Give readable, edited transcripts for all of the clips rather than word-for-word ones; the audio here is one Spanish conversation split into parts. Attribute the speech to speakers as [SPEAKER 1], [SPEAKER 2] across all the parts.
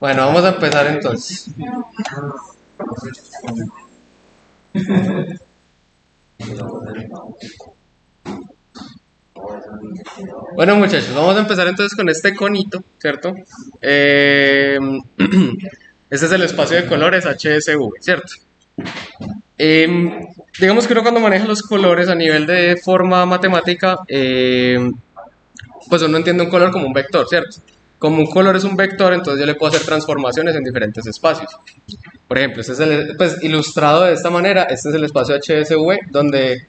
[SPEAKER 1] Bueno, vamos a empezar entonces. Bueno, muchachos, vamos a empezar entonces con este conito, ¿cierto? Eh, este es el espacio de colores HSV, ¿cierto? Eh, digamos que uno cuando maneja los colores a nivel de forma matemática, pues uno entiende un color como un vector, ¿cierto? Como un color es un vector, entonces yo le puedo hacer transformaciones en diferentes espacios. Por ejemplo, este es pues ilustrado de esta manera, este es el espacio HSV, donde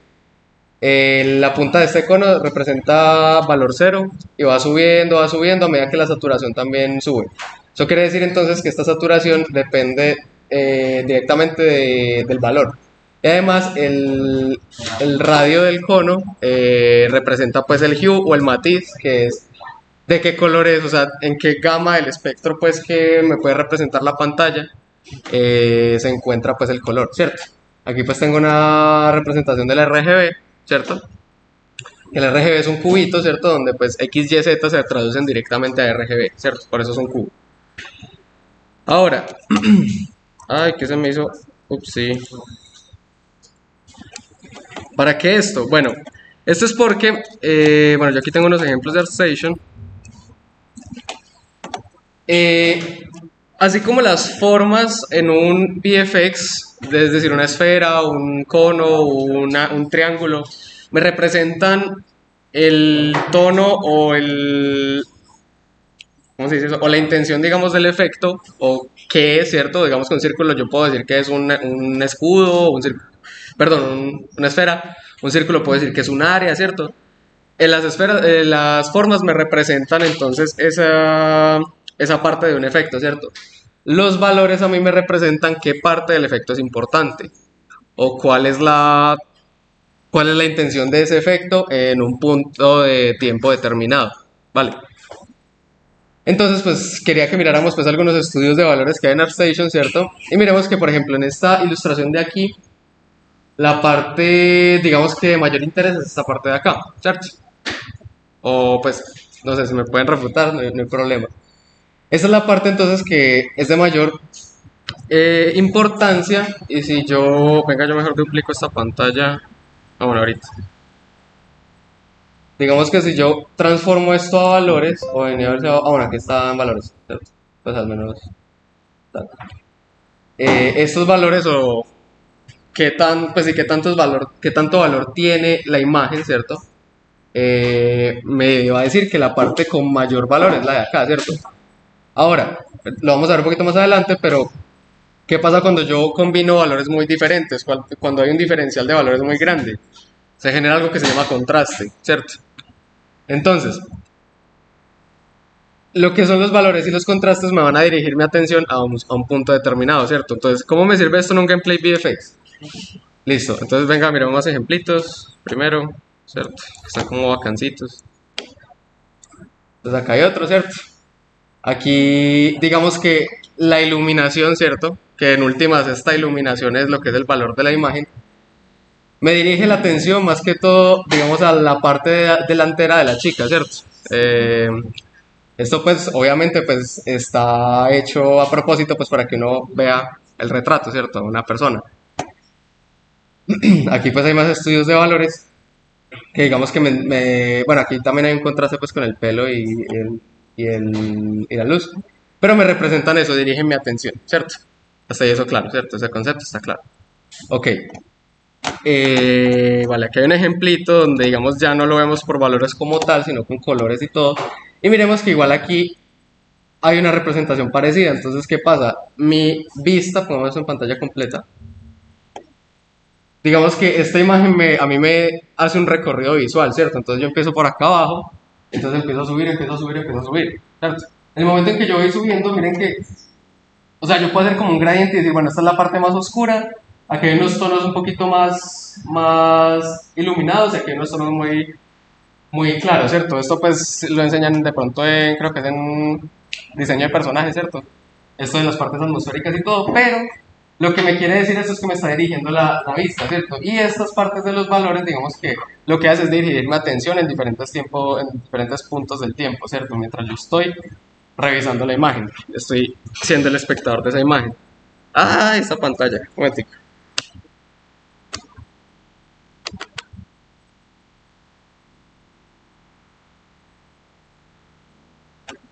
[SPEAKER 1] la punta de este cono representa valor cero y va subiendo a medida que la saturación también sube. Eso quiere decir entonces que esta saturación depende directamente del valor. Y además el radio del cono representa pues el hue o el matiz, que es de qué color es, o sea, en qué gama del espectro pues que me puede representar la pantalla se encuentra pues el color, ¿cierto? Aquí pues tengo una representación del RGB, ¿cierto? El RGB es un cubito, ¿cierto? Donde pues X, Y, Z se traducen directamente a RGB, ¿cierto? Por eso es un cubo. Ahora, ay, ¿qué se me hizo? Ups, sí. ¿Para qué esto? Bueno, esto es porque, bueno, yo aquí tengo unos ejemplos de ArtStation. Eh, Así como las formas en un VFX, es decir, una esfera, un cono, un triángulo, me representan el tono o el, ¿cómo se dice eso? O la intención, digamos, del efecto, o qué es, ¿cierto? Digamos que un círculo yo puedo decir que es un escudo, perdón, una esfera, un círculo puedo decir que es un área, ¿cierto? En las esferas, las formas me representan entonces esa parte de un efecto, ¿cierto? Los valores a mí me representan qué parte del efecto es importante o cuál es la intención de ese efecto en un punto de tiempo determinado, ¿vale? Entonces, pues quería que miráramos pues algunos estudios de valores que hay en ArtStation, ¿cierto? Y miremos que, por ejemplo, en esta ilustración de aquí, la parte, digamos que de mayor interés es esta parte de acá, ¿cierto? O pues, no sé, si me pueden refutar, no hay problema. Esa es la parte entonces que es de mayor importancia. Y si yo, venga, yo mejor duplico esta pantalla. Ah, bueno, ahorita. Digamos que si yo transformo esto a valores, o venía a ver si, bueno, aquí está en valores, ¿cierto? Pues al menos. Tal. Estos valores o pues sí, qué tanto valor tiene la imagen, ¿cierto? Me va a decir que la parte con mayor valor es la de acá, ¿cierto? Ahora, lo vamos a ver un poquito más adelante, pero ¿qué pasa cuando yo combino valores muy diferentes? Cuando hay un diferencial de valores muy grande. Se genera algo que se llama contraste, ¿cierto? Entonces, lo que son los valores y los contrastes me van a dirigir mi atención a un punto determinado, ¿cierto? Entonces, ¿cómo me sirve esto en un gameplay VFX? Listo, entonces venga, miremos más ejemplitos. Primero, ¿cierto? Están como bacancitos. Entonces acá hay otro, ¿cierto? Aquí, digamos que la iluminación, ¿cierto? Que en últimas esta iluminación es lo que es el valor de la imagen. Me dirige la atención más que todo, digamos, a la parte delantera de la chica, ¿cierto? Eh, Esto pues obviamente pues está hecho a propósito pues para que uno vea el retrato, ¿cierto? De una persona. Aquí pues hay más estudios de valores que digamos que bueno, aquí también hay un contraste pues con el pelo y la luz, pero me representan eso, dirigen mi atención, ¿cierto? Hasta ahí eso claro, ¿cierto? Ese concepto está claro. Ok, vale, aquí hay un ejemplito donde digamos ya no lo vemos por valores como tal, sino con colores y todo. Y miremos que igual aquí hay una representación parecida. Entonces, ¿qué pasa? Mi vista, pongamos en pantalla completa. Digamos que esta imagen a mí me hace un recorrido visual, ¿cierto? Entonces yo empiezo por acá abajo, entonces empiezo a subir, empiezo a subir, empiezo a subir, ¿cierto? En el momento en que yo voy subiendo, miren que, o sea, yo puedo hacer como un gradiente y decir, bueno, esta es la parte más oscura, aquí hay unos tonos un poquito más iluminados y aquí hay unos tonos muy claros, ¿cierto? Esto pues lo enseñan de pronto creo que es en diseño de personajes, ¿cierto? Esto de las partes atmosféricas y todo, pero lo que me quiere decir esto es que me está dirigiendo la vista, ¿cierto? Y estas partes de los valores, digamos que lo que hace es dirigir mi atención en diferentes puntos del tiempo, ¿cierto? Mientras yo estoy revisando la imagen. Estoy siendo el espectador de esa imagen. Ah, esta pantalla. Un momentico.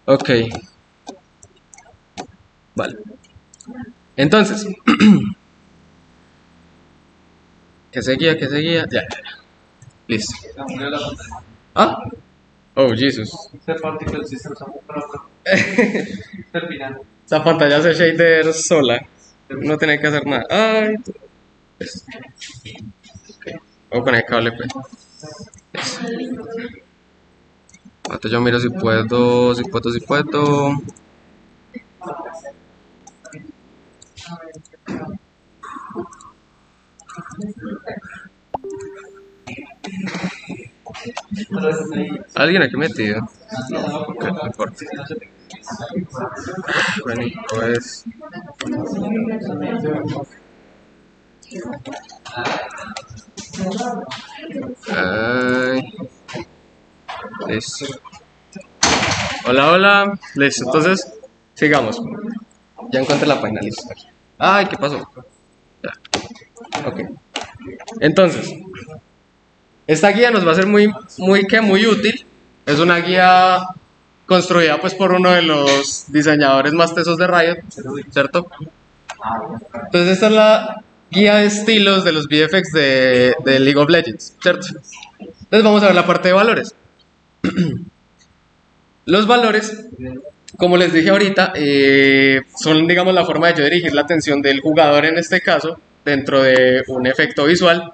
[SPEAKER 1] Ok, vale. Entonces, ¿qué seguía? ¿Qué seguía? Ya, ya, ya. Listo. Ah, oh, Jesus. Esa pantalla hace shader sola. No tiene que hacer nada. Ay, voy a poner cable, pues. Ahorita yo miro si puedo. ¿Alguien aquí metido? No, ok, no importa. Bueno, pues. Ay, listo. Hola, hola. Listo, entonces, sigamos. Ya encontré la página, listo. Ay, ¿qué pasó? Ya. Ok. Entonces, esta guía nos va a ser muy útil. Es una guía construida pues por uno de los diseñadores más tesos de Riot, ¿cierto? Entonces esta es la guía de estilos de los VFX de League of Legends, ¿cierto? Entonces vamos a ver la parte de valores. Los valores, como les dije ahorita, son digamos la forma de yo dirigir la atención del jugador en este caso, dentro de un efecto visual,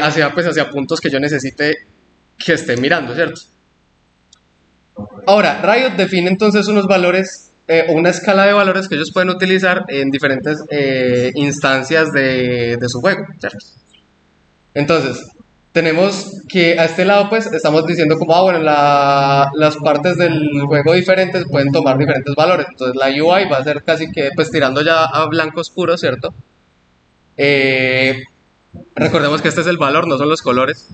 [SPEAKER 1] hacia puntos que yo necesite que esté mirando, ¿cierto? Ahora, Riot define entonces unos valores o una escala de valores que ellos pueden utilizar en diferentes instancias de su juego, ¿cierto? Entonces, tenemos que a este lado pues estamos diciendo como, bueno, las partes del juego diferentes pueden tomar diferentes valores. Entonces la UI va a ser casi que pues tirando ya a blanco oscuro, ¿cierto? Eh, Recordemos que este es el valor, no son los colores.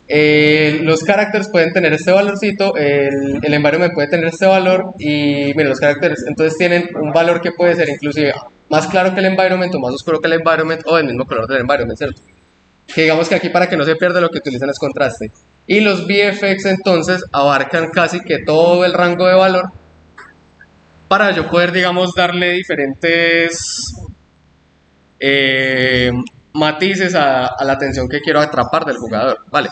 [SPEAKER 1] Los characters pueden tener este valorcito, el environment puede tener este valor y miren, los characters entonces tienen un valor que puede ser inclusive más claro que el environment o más oscuro que el environment o el mismo color del environment, ¿cierto? Que digamos que aquí para que no se pierda lo que utilizan es contraste. Y los VFX entonces abarcan casi que todo el rango de valor para yo poder digamos darle diferentes eh, matices a la atención que quiero atrapar del jugador, ¿vale?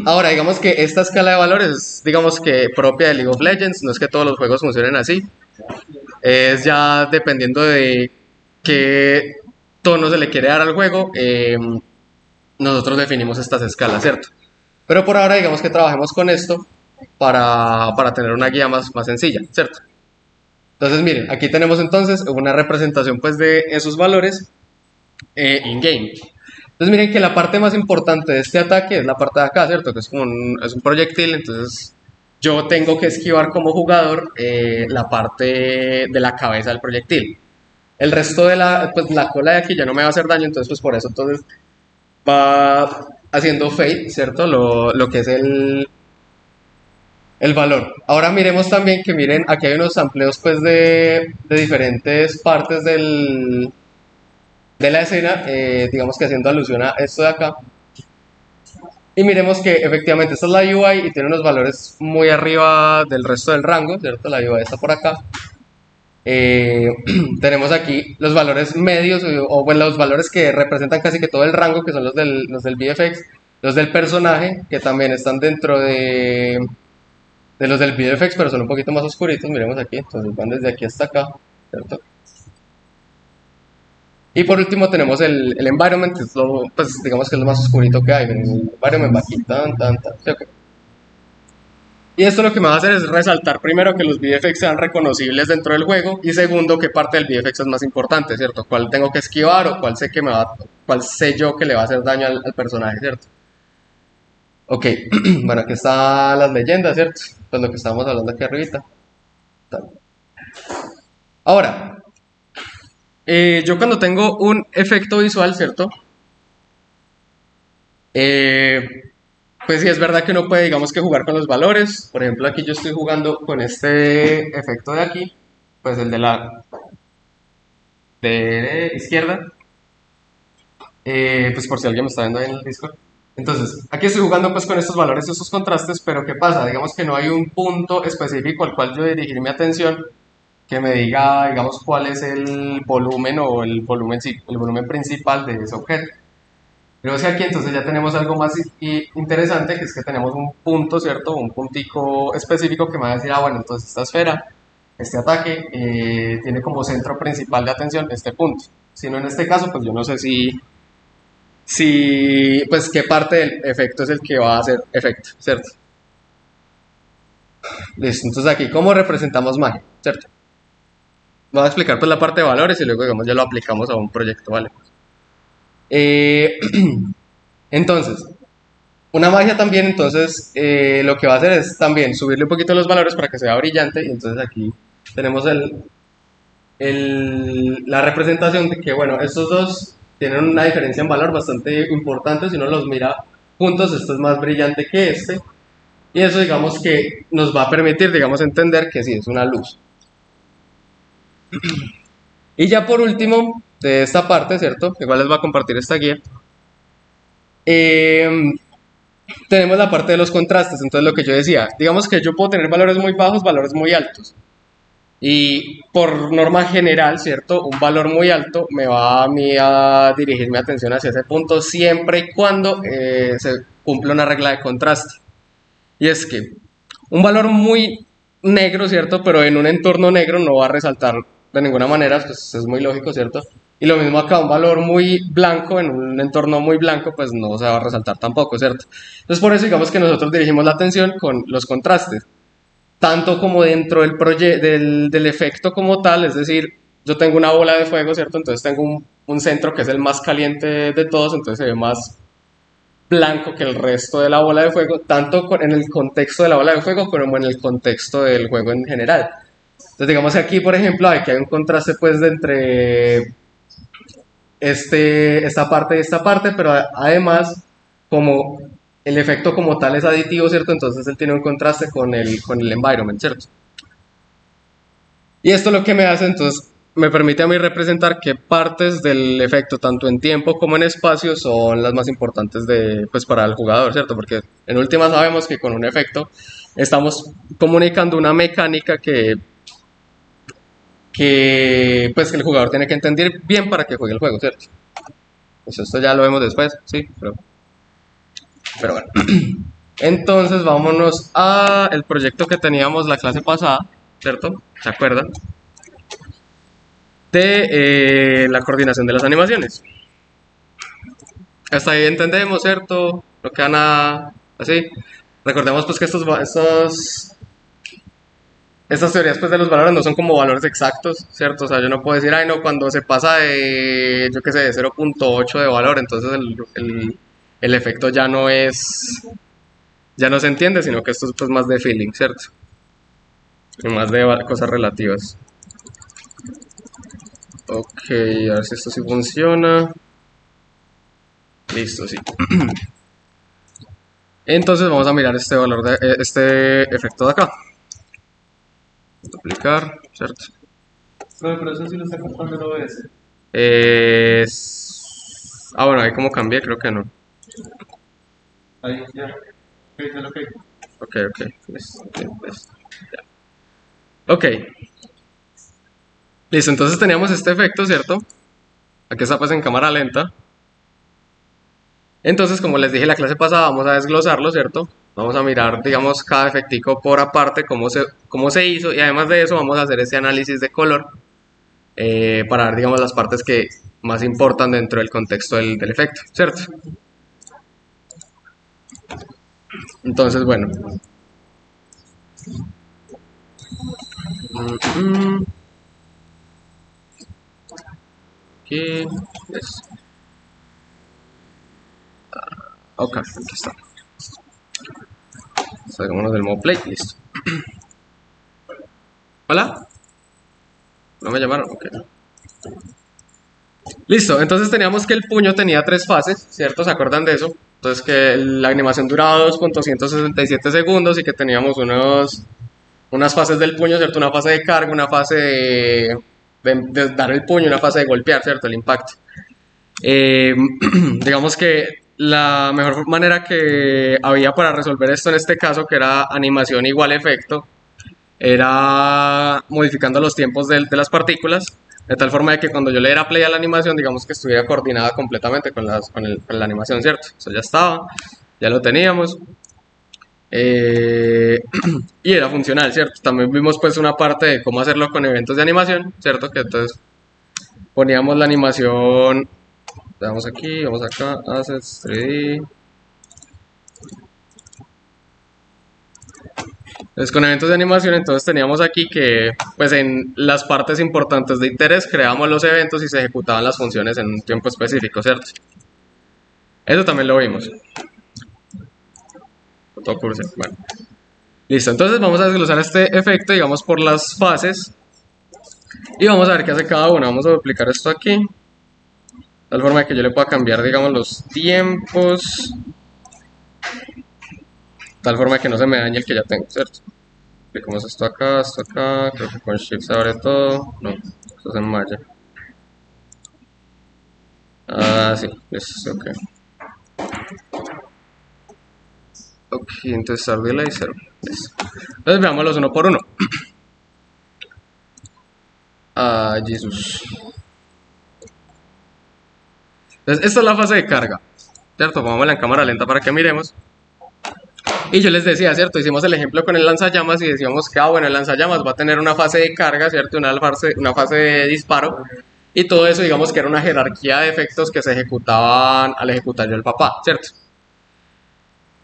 [SPEAKER 1] Ahora, digamos que esta escala de valores es, digamos que propia de League of Legends, no es que todos los juegos funcionen así, es ya dependiendo de qué tono se le quiere dar al juego, nosotros definimos estas escalas, ¿cierto? Pero por ahora, digamos que trabajemos con esto para tener una guía más sencilla, ¿cierto? Entonces, miren, aquí tenemos entonces una representación pues de esos valores in-game. Entonces miren que la parte más importante de este ataque es la parte de acá, ¿cierto? Que es como es un proyectil, entonces yo tengo que esquivar como jugador la parte de la cabeza del proyectil. El resto de pues, la cola de aquí ya no me va a hacer daño, entonces pues por eso entonces va haciendo fade, ¿cierto? Lo que es el valor. Ahora miremos también que miren, aquí hay unos amplios pues de diferentes partes de la escena, digamos que haciendo alusión a esto de acá. Y miremos que efectivamente esta es la UI y tiene unos valores muy arriba del resto del rango, ¿cierto? La UI está por acá. Tenemos aquí los valores medios o bueno, los valores que representan casi que todo el rango, que son los del VFX, los del personaje, que también están dentro de los del VFX, pero son un poquito más oscuritos, miremos aquí, entonces van desde aquí hasta acá, ¿cierto? Y por último tenemos el environment, que es pues digamos que es lo más oscurito que hay. El environment va aquí, ¿sí? Okay. Y esto lo que me va a hacer es resaltar primero que los VFX sean reconocibles dentro del juego y segundo qué parte del VFX es más importante, ¿cierto? Cuál tengo que esquivar o cuál sé yo que le va a hacer daño al personaje, ¿cierto? Ok, bueno, aquí están las leyendas, ¿cierto? Pues lo que estábamos hablando aquí arribita. Ahora, yo cuando tengo un efecto visual, ¿cierto? Eh, pues sí es verdad que uno puede, digamos que jugar con los valores. Por ejemplo, aquí yo estoy jugando con este efecto de aquí, pues el de la de izquierda, pues por si alguien me está viendo ahí en el Discord. Entonces, aquí estoy jugando pues con estos valores y estos contrastes, pero ¿qué pasa? Digamos que no hay un punto específico al cual yo dirigir mi atención que me diga, digamos, cuál es el volumen o el volumen, sí, el volumen principal de ese objeto. Pero es que aquí entonces ya tenemos algo más interesante, que es que tenemos un punto, ¿cierto? Un puntico específico que me va a decir, ah, bueno, entonces esta esfera, este ataque, tiene como centro principal de atención este punto. Si no en este caso, pues yo no sé si, pues qué parte del efecto es el que va a hacer efecto, ¿cierto? Listo, entonces aquí, ¿cómo representamos magia? ¿Cierto? Voy a explicar pues la parte de valores y luego, digamos, ya lo aplicamos a un proyecto, ¿vale? Eh, entonces, una magia también, entonces, lo que va a hacer es también subirle un poquito los valores para que sea brillante. Y entonces aquí tenemos la representación de que, bueno, estos dos tienen una diferencia en valor bastante importante. Si uno los mira juntos, este es más brillante que este. Y eso, digamos, que nos va a permitir, digamos, entender que sí es una luz. Y ya por último, de esta parte, ¿cierto? Igual les voy a compartir esta guía. Eh, tenemos la parte de los contrastes. Entonces lo que yo decía, digamos que yo puedo tener valores muy bajos, valores muy altos. Y por norma general, ¿cierto? Un valor muy alto me va a mí a dirigir mi atención hacia ese punto siempre y cuando se cumpla una regla de contraste. Y es que un valor muy negro, ¿cierto? Pero en un entorno negro no va a resaltar de ninguna manera, pues es muy lógico, ¿cierto? Y lo mismo acá, un valor muy blanco en un entorno muy blanco, pues no se va a resaltar tampoco, ¿cierto? Entonces por eso digamos que nosotros dirigimos la atención con los contrastes, tanto como dentro del efecto como tal, es decir, yo tengo una bola de fuego, ¿cierto? Entonces tengo un centro que es el más caliente de todos, entonces se ve más blanco que el resto de la bola de fuego, tanto en el contexto de la bola de fuego como en el contexto del juego en general. Entonces digamos que aquí, por ejemplo, hay un contraste pues de entre esta parte y esta parte, pero además, como el efecto como tal es aditivo, ¿cierto? Entonces él tiene un contraste con el environment, ¿cierto? Y esto lo que me hace, entonces, me permite a mí representar qué partes del efecto, tanto en tiempo como en espacio, son las más importantes pues, para el jugador, ¿cierto? Porque en última sabemos que con un efecto estamos comunicando una mecánica pues, que el jugador tiene que entender bien para que juegue el juego, ¿cierto? Pues esto ya lo vemos después, sí, pero bueno. Entonces vámonos a el proyecto que teníamos la clase pasada, ¿cierto? ¿Se acuerdan? De la coordinación de las animaciones. Hasta ahí entendemos, ¿cierto? No queda nada así. Recordemos pues que estas teorías pues de los valores no son como valores exactos, ¿cierto? O sea, yo no puedo decir, ay no, cuando se pasa de, yo qué sé, de 0.8 de valor, entonces el efecto ya no se entiende, sino que esto es pues más de feeling, ¿cierto? Y más de cosas relativas. Ok, a ver si esto sí funciona. Listo, sí. Entonces vamos a mirar este valor este efecto de acá. Aplicar, ¿cierto?
[SPEAKER 2] Pero eso sí lo está comprando el OBS.
[SPEAKER 1] Bueno, ahí como cambié, creo que no.
[SPEAKER 2] Ahí, ya. ¿Qué dice lo que?
[SPEAKER 1] Ok. Ya. Ok. Listo, entonces teníamos este efecto, ¿cierto? Aquí está pues en cámara lenta. Entonces, como les dije en la clase pasada, vamos a desglosarlo, ¿cierto? Vamos a mirar, digamos, cada efectico por aparte, cómo se hizo, y además de eso vamos a hacer este análisis de color para ver, digamos, las partes que más importan dentro del contexto del efecto, ¿cierto? Entonces, bueno. Aquí es. Ok, aquí está. Salgámonos del modo play, listo. ¿Hola? ¿No me llamaron? Ok. Listo, entonces teníamos que el puño tenía tres fases, ¿cierto? ¿Se acuerdan de eso? Entonces que la animación duraba 2.167 segundos y que teníamos unas fases del puño, ¿cierto? Una fase de carga, una fase de dar el puño, una fase de golpear, ¿cierto? El impacto. Eh, digamos que la mejor manera que había para resolver esto en este caso, que era animación igual efecto, era modificando los tiempos de las partículas, de tal forma de que cuando yo le diera play a la animación, digamos que estuviera coordinada completamente con la animación, ¿cierto? Eso ya estaba, ya lo teníamos. Eh, y era funcional, ¿cierto? También vimos pues una parte de cómo hacerlo con eventos de animación, ¿cierto? Que entonces poníamos la animación, vamos aquí, vamos acá, Assets 3D. Entonces con eventos de animación entonces teníamos aquí que pues en las partes importantes de interés creábamos los eventos y se ejecutaban las funciones en un tiempo específico, ¿cierto? Eso también lo vimos. Todo curso. Bueno. Listo, entonces vamos a desglosar este efecto, digamos, por las fases. Y vamos a ver qué hace cada una. Vamos a duplicar esto aquí. De tal forma que yo le pueda cambiar, digamos, los tiempos. De tal forma que no se me dañe el que ya tengo, ¿cierto? Aplicamos esto acá, creo que con Shift se abre todo. No, esto es en malla. Ah, sí, es ok. Ok, entonces start delay 0. Entonces veámoslos uno por uno. Ah, Jesús. Entonces, esta es la fase de carga, ¿cierto? Pongámosla en cámara lenta para que miremos. Y yo les decía, ¿cierto? Hicimos el ejemplo con el lanzallamas y decíamos que, bueno, el lanzallamas va a tener una fase de carga, ¿cierto? Una fase de disparo. Y todo eso, digamos que era una jerarquía de efectos que se ejecutaban al ejecutar yo el papá, ¿cierto?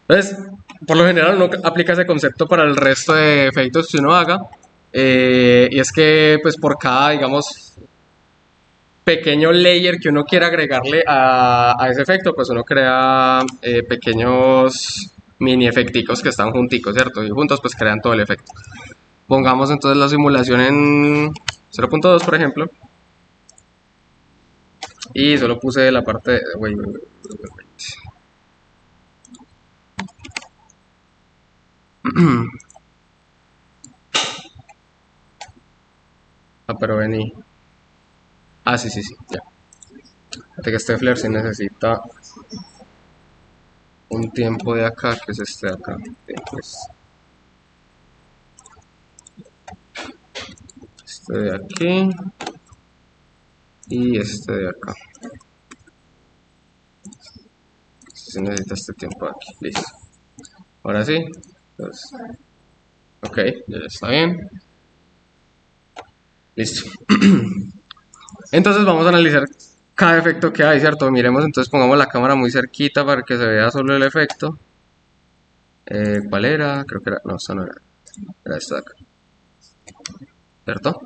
[SPEAKER 1] Entonces, por lo general uno aplica ese concepto para el resto de efectos que uno haga. Y es que, pues, por cada, digamos, pequeño layer que uno quiera agregarle a ese efecto, pues uno crea pequeños mini efecticos que están junticos, ¿cierto? Y juntos pues crean todo el efecto. Pongamos entonces la simulación en 0.2, por ejemplo. Y solo puse la parte de... Wait. Ah, pero vení. Ah, sí, ya. Fíjate que este flare sí necesita un tiempo de acá, que es este de acá. Pues, este de aquí y este de acá. Se necesita este tiempo aquí, listo. Ahora sí, entonces, ok, ya está bien. Listo. Entonces vamos a analizar cada efecto que hay, ¿cierto? Miremos, entonces pongamos la cámara muy cerquita para que se vea solo el efecto. ¿Cuál era? Creo que era... No, esta no era. Era esta de acá. ¿Cierto?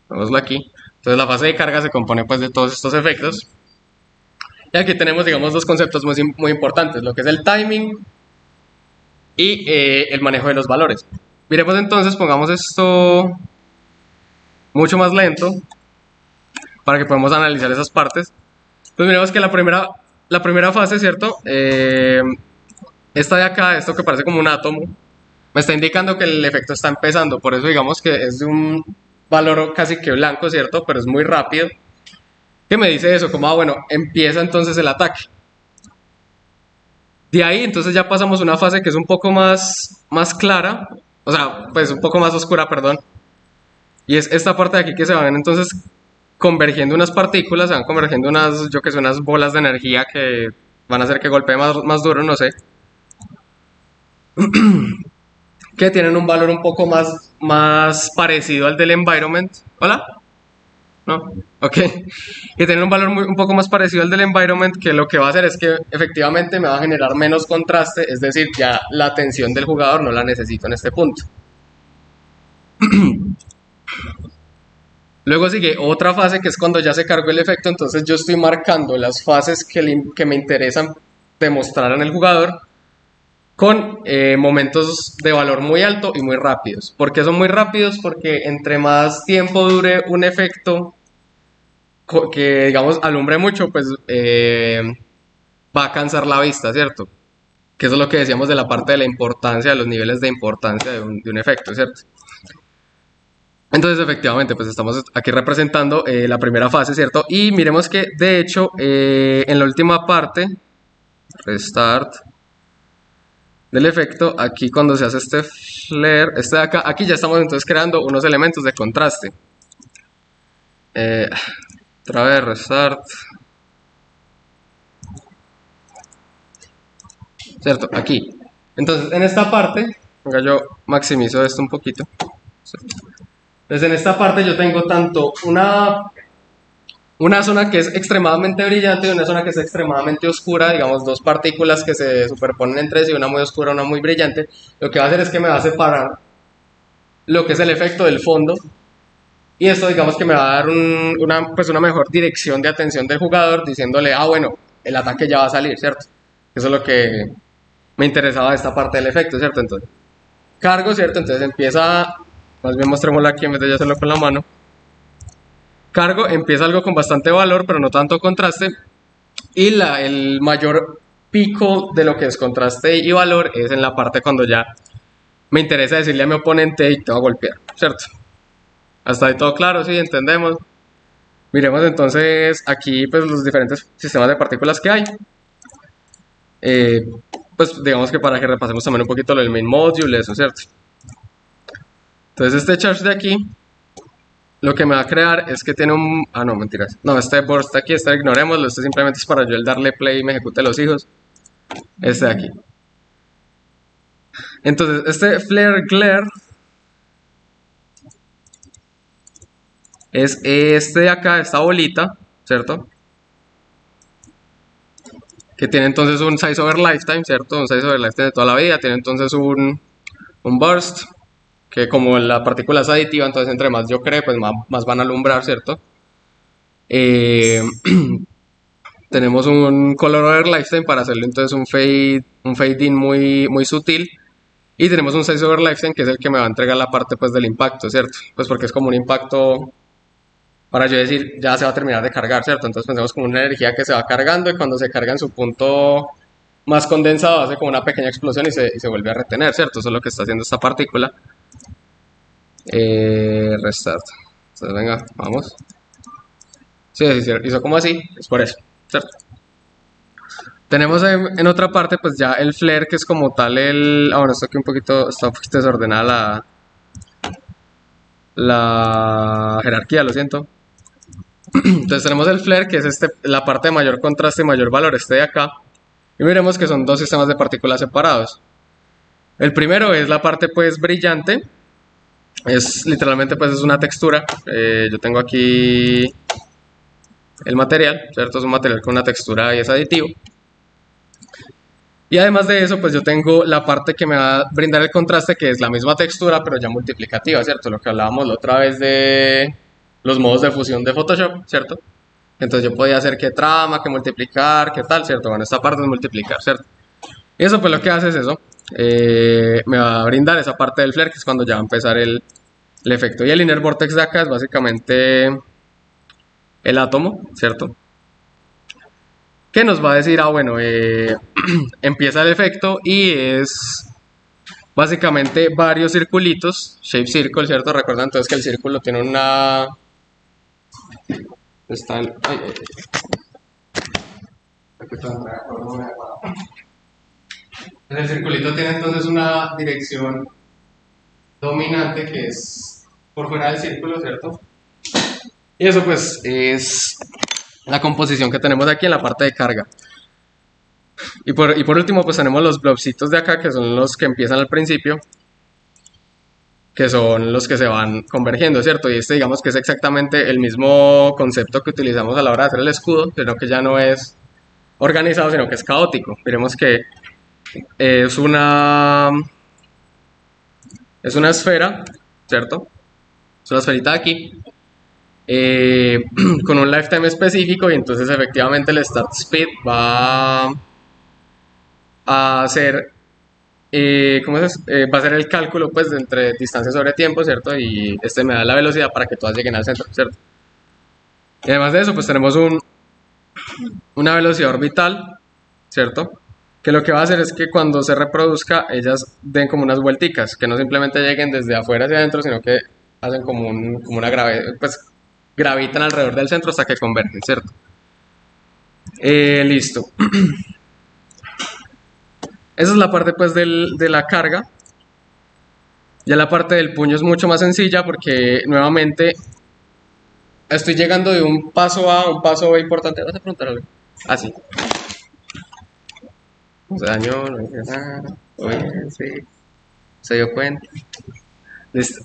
[SPEAKER 1] Veámoslo aquí. Entonces la fase de carga se compone pues de todos estos efectos. Y aquí tenemos, digamos, dos conceptos muy importantes, lo que es el timing y el manejo de los valores. Miremos entonces, pongamos esto mucho más lento para que podamos analizar esas partes. Pues miremos que la primera fase, ¿cierto? Esta de acá, esto que parece como un átomo, me está indicando que el efecto está empezando. Por eso digamos que es de un valor casi que blanco, ¿cierto? Pero es muy rápido. ¿Qué me dice eso? Como, bueno, empieza entonces el ataque. De ahí entonces ya pasamos a una fase que es un poco más clara, o sea, pues un poco más oscura, perdón. Y es esta parte de aquí que se van entonces convergiendo unas partículas, se van convergiendo unas bolas de energía que van a hacer que golpee más duro, no sé. Que tienen un valor un poco más parecido al del environment. ¿Hola? ¿No? Ok. Que tienen un valor un poco más parecido al del environment, que lo que va a hacer es que efectivamente me va a generar menos contraste, es decir, ya la atención del jugador no la necesito en este punto. Luego sigue otra fase que es cuando ya se cargó el efecto, entonces yo estoy marcando las fases que me interesan demostrar en el jugador con momentos de valor muy alto y muy rápidos. ¿Por qué son muy rápidos? Porque entre más tiempo dure un efecto que digamos, alumbre mucho, pues va a cansar la vista, ¿cierto? Que eso es lo que decíamos de la parte de la importancia, de los niveles de importancia de un efecto, ¿cierto? Entonces, efectivamente, pues estamos aquí representando la primera fase, ¿cierto? Y miremos que, de hecho, en la última parte, restart del efecto, aquí cuando se hace este flare, este de acá, aquí ya estamos entonces creando unos elementos de contraste. Otra vez, restart. ¿Cierto? Aquí. Entonces, en esta parte, venga, yo maximizo esto un poquito. Entonces, en esta parte yo tengo tanto una zona que es extremadamente brillante y una zona que es extremadamente oscura, digamos dos partículas que se superponen entre sí, una muy oscura, una muy brillante. Lo que va a hacer es que me va a separar lo que es el efecto del fondo, y esto digamos que me va a dar una mejor dirección de atención del jugador, diciéndole, ah bueno, el ataque ya va a salir, ¿cierto? Eso es lo que me interesaba de esta parte del efecto, ¿cierto? Entonces, cargo, ¿cierto? Entonces empieza, más bien mostrémoslo aquí en vez de ya hacerlo con la mano. Cargo, empieza algo con bastante valor, pero no tanto contraste. Y el mayor pico de lo que es contraste y valor es en la parte cuando ya me interesa decirle a mi oponente y te va a golpear, ¿cierto? Hasta ahí todo claro, sí, entendemos. Miremos entonces aquí pues los diferentes sistemas de partículas que hay. Pues digamos que para que repasemos también un poquito lo del main module, eso, ¿cierto? Entonces este charge de aquí lo que me va a crear es que tiene un... Ah, no, mentiras. No, este burst aquí, este ignorémoslo. Este simplemente es para yo el darle play y me ejecute los hijos. Este de aquí. Entonces, este flare glare es este de acá, esta bolita, ¿cierto? Que tiene entonces un size over lifetime, ¿cierto? Un size over lifetime de toda la vida. Tiene entonces un burst, que como la partícula es aditiva, entonces entre más yo cree, pues más van a alumbrar, ¿cierto? Tenemos un color over lifetime para hacerle entonces un fade in muy sutil. Y tenemos un size over lifetime que es el que me va a entregar la parte pues del impacto, ¿cierto? Pues porque es como un impacto para yo decir ya se va a terminar de cargar, ¿cierto? Entonces pensemos como una energía que se va cargando y cuando se carga en su punto más condensado hace como una pequeña explosión y se vuelve a retener, ¿cierto? Eso es lo que está haciendo esta partícula. Restart. Entonces venga, vamos. Sí, hizo como así, es por eso, ¿cierto? Tenemos en otra parte pues ya el flare que es como tal el... Ah, bueno, está un poquito desordenada la jerarquía, lo siento. Entonces tenemos el flare que es la parte de mayor contraste y mayor valor, este de acá. Y miremos que son dos sistemas de partículas separados. El primero es la parte pues brillante. Es literalmente pues es una textura. Yo tengo aquí el material, ¿cierto? Es un material con una textura y es aditivo. Y además de eso, pues yo tengo la parte que me va a brindar el contraste, que es la misma textura, pero ya multiplicativa, ¿cierto? Lo que hablábamos la otra vez de los modos de fusión de Photoshop, ¿cierto? Entonces yo podía hacer que trama, que multiplicar, que tal, ¿cierto? Bueno, esta parte es multiplicar, ¿cierto? Y eso pues lo que hace es eso. Me va a brindar esa parte del flare, que es cuando ya va a empezar el efecto. Y el inner vortex de acá es básicamente el átomo, ¿cierto? Que nos va a decir, ah bueno, empieza el efecto y es básicamente varios circulitos, shape circle, ¿cierto? Recuerden entonces que el círculo tiene una... Está el... El circulito tiene entonces una dirección dominante que es por fuera del círculo, ¿cierto? Y eso pues es la composición que tenemos aquí en la parte de carga. Y por último pues tenemos los blobcitos de acá que son los que empiezan al principio, que son los que se van convergiendo, ¿cierto? Y este digamos que es exactamente el mismo concepto que utilizamos a la hora de hacer el escudo, sino que ya no es organizado, sino que es caótico. Miremos que es una esfera, ¿cierto? Es una esferita de aquí, con un lifetime específico y entonces efectivamente el start speed va a ser va a ser el cálculo pues de entre distancia sobre tiempo, ¿cierto? Y este me da la velocidad para que todas lleguen al centro, ¿cierto? Y además de eso, pues tenemos una velocidad orbital, ¿cierto? Que lo que va a hacer es que cuando se reproduzca, ellas den como unas vuelticas, que no simplemente lleguen desde afuera hacia adentro, sino que hacen como una gravedad, pues gravitan alrededor del centro hasta que convergen, ¿cierto? Listo. Esa es la parte pues de la carga. Ya la parte del puño es mucho más sencilla porque nuevamente estoy llegando de un paso A a un paso B importante. ¿Vas a preguntar algo? Así. Se dañó, no hice nada. Oye, sí. Se dio cuenta. Listo.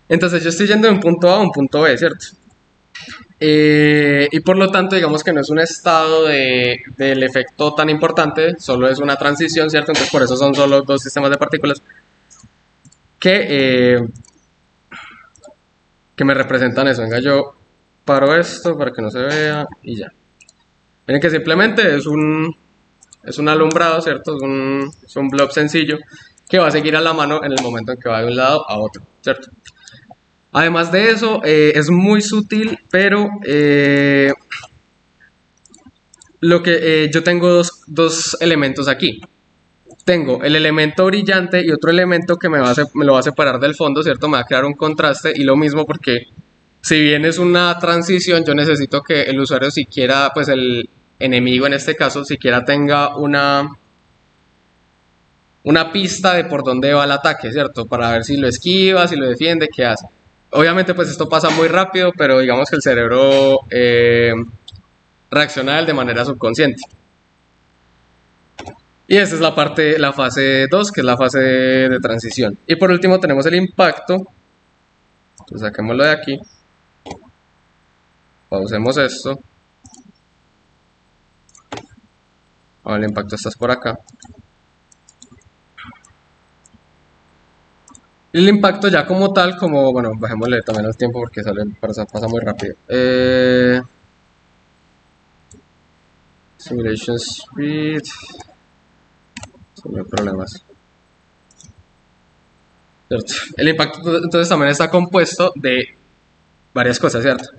[SPEAKER 1] Entonces yo estoy yendo de un punto A a un punto B, ¿cierto? Y por lo tanto, digamos que no es un estado del efecto tan importante, solo es una transición, ¿cierto? Entonces por eso son solo dos sistemas de partículas que, que me representan eso. Venga, yo paro esto para que no se vea y ya. Miren que simplemente es un alumbrado, ¿cierto? Es un blob sencillo que va a seguir a la mano en el momento en que va de un lado a otro, ¿cierto? Además de eso, es muy sutil, pero yo tengo dos elementos aquí. Tengo el elemento brillante y otro elemento que me lo va a separar del fondo, ¿cierto? Me va a crear un contraste y lo mismo porque si bien es una transición, yo necesito que el usuario siquiera, pues el enemigo en este caso, siquiera tenga una pista de por dónde va el ataque, ¿cierto? Para ver si lo esquiva, si lo defiende, qué hace. Obviamente pues esto pasa muy rápido, pero digamos que el cerebro reacciona de manera subconsciente. Y esta es la fase 2, que es la fase de transición. Y por último tenemos el impacto. Entonces saquémoslo de aquí. Pausemos esto. Ahora el impacto está por acá. Y el impacto ya como tal, bueno, bajémosle también el tiempo porque pasa muy rápido. Simulation speed. No hay problemas. ¿Cierto? El impacto entonces también está compuesto de varias cosas, ¿cierto?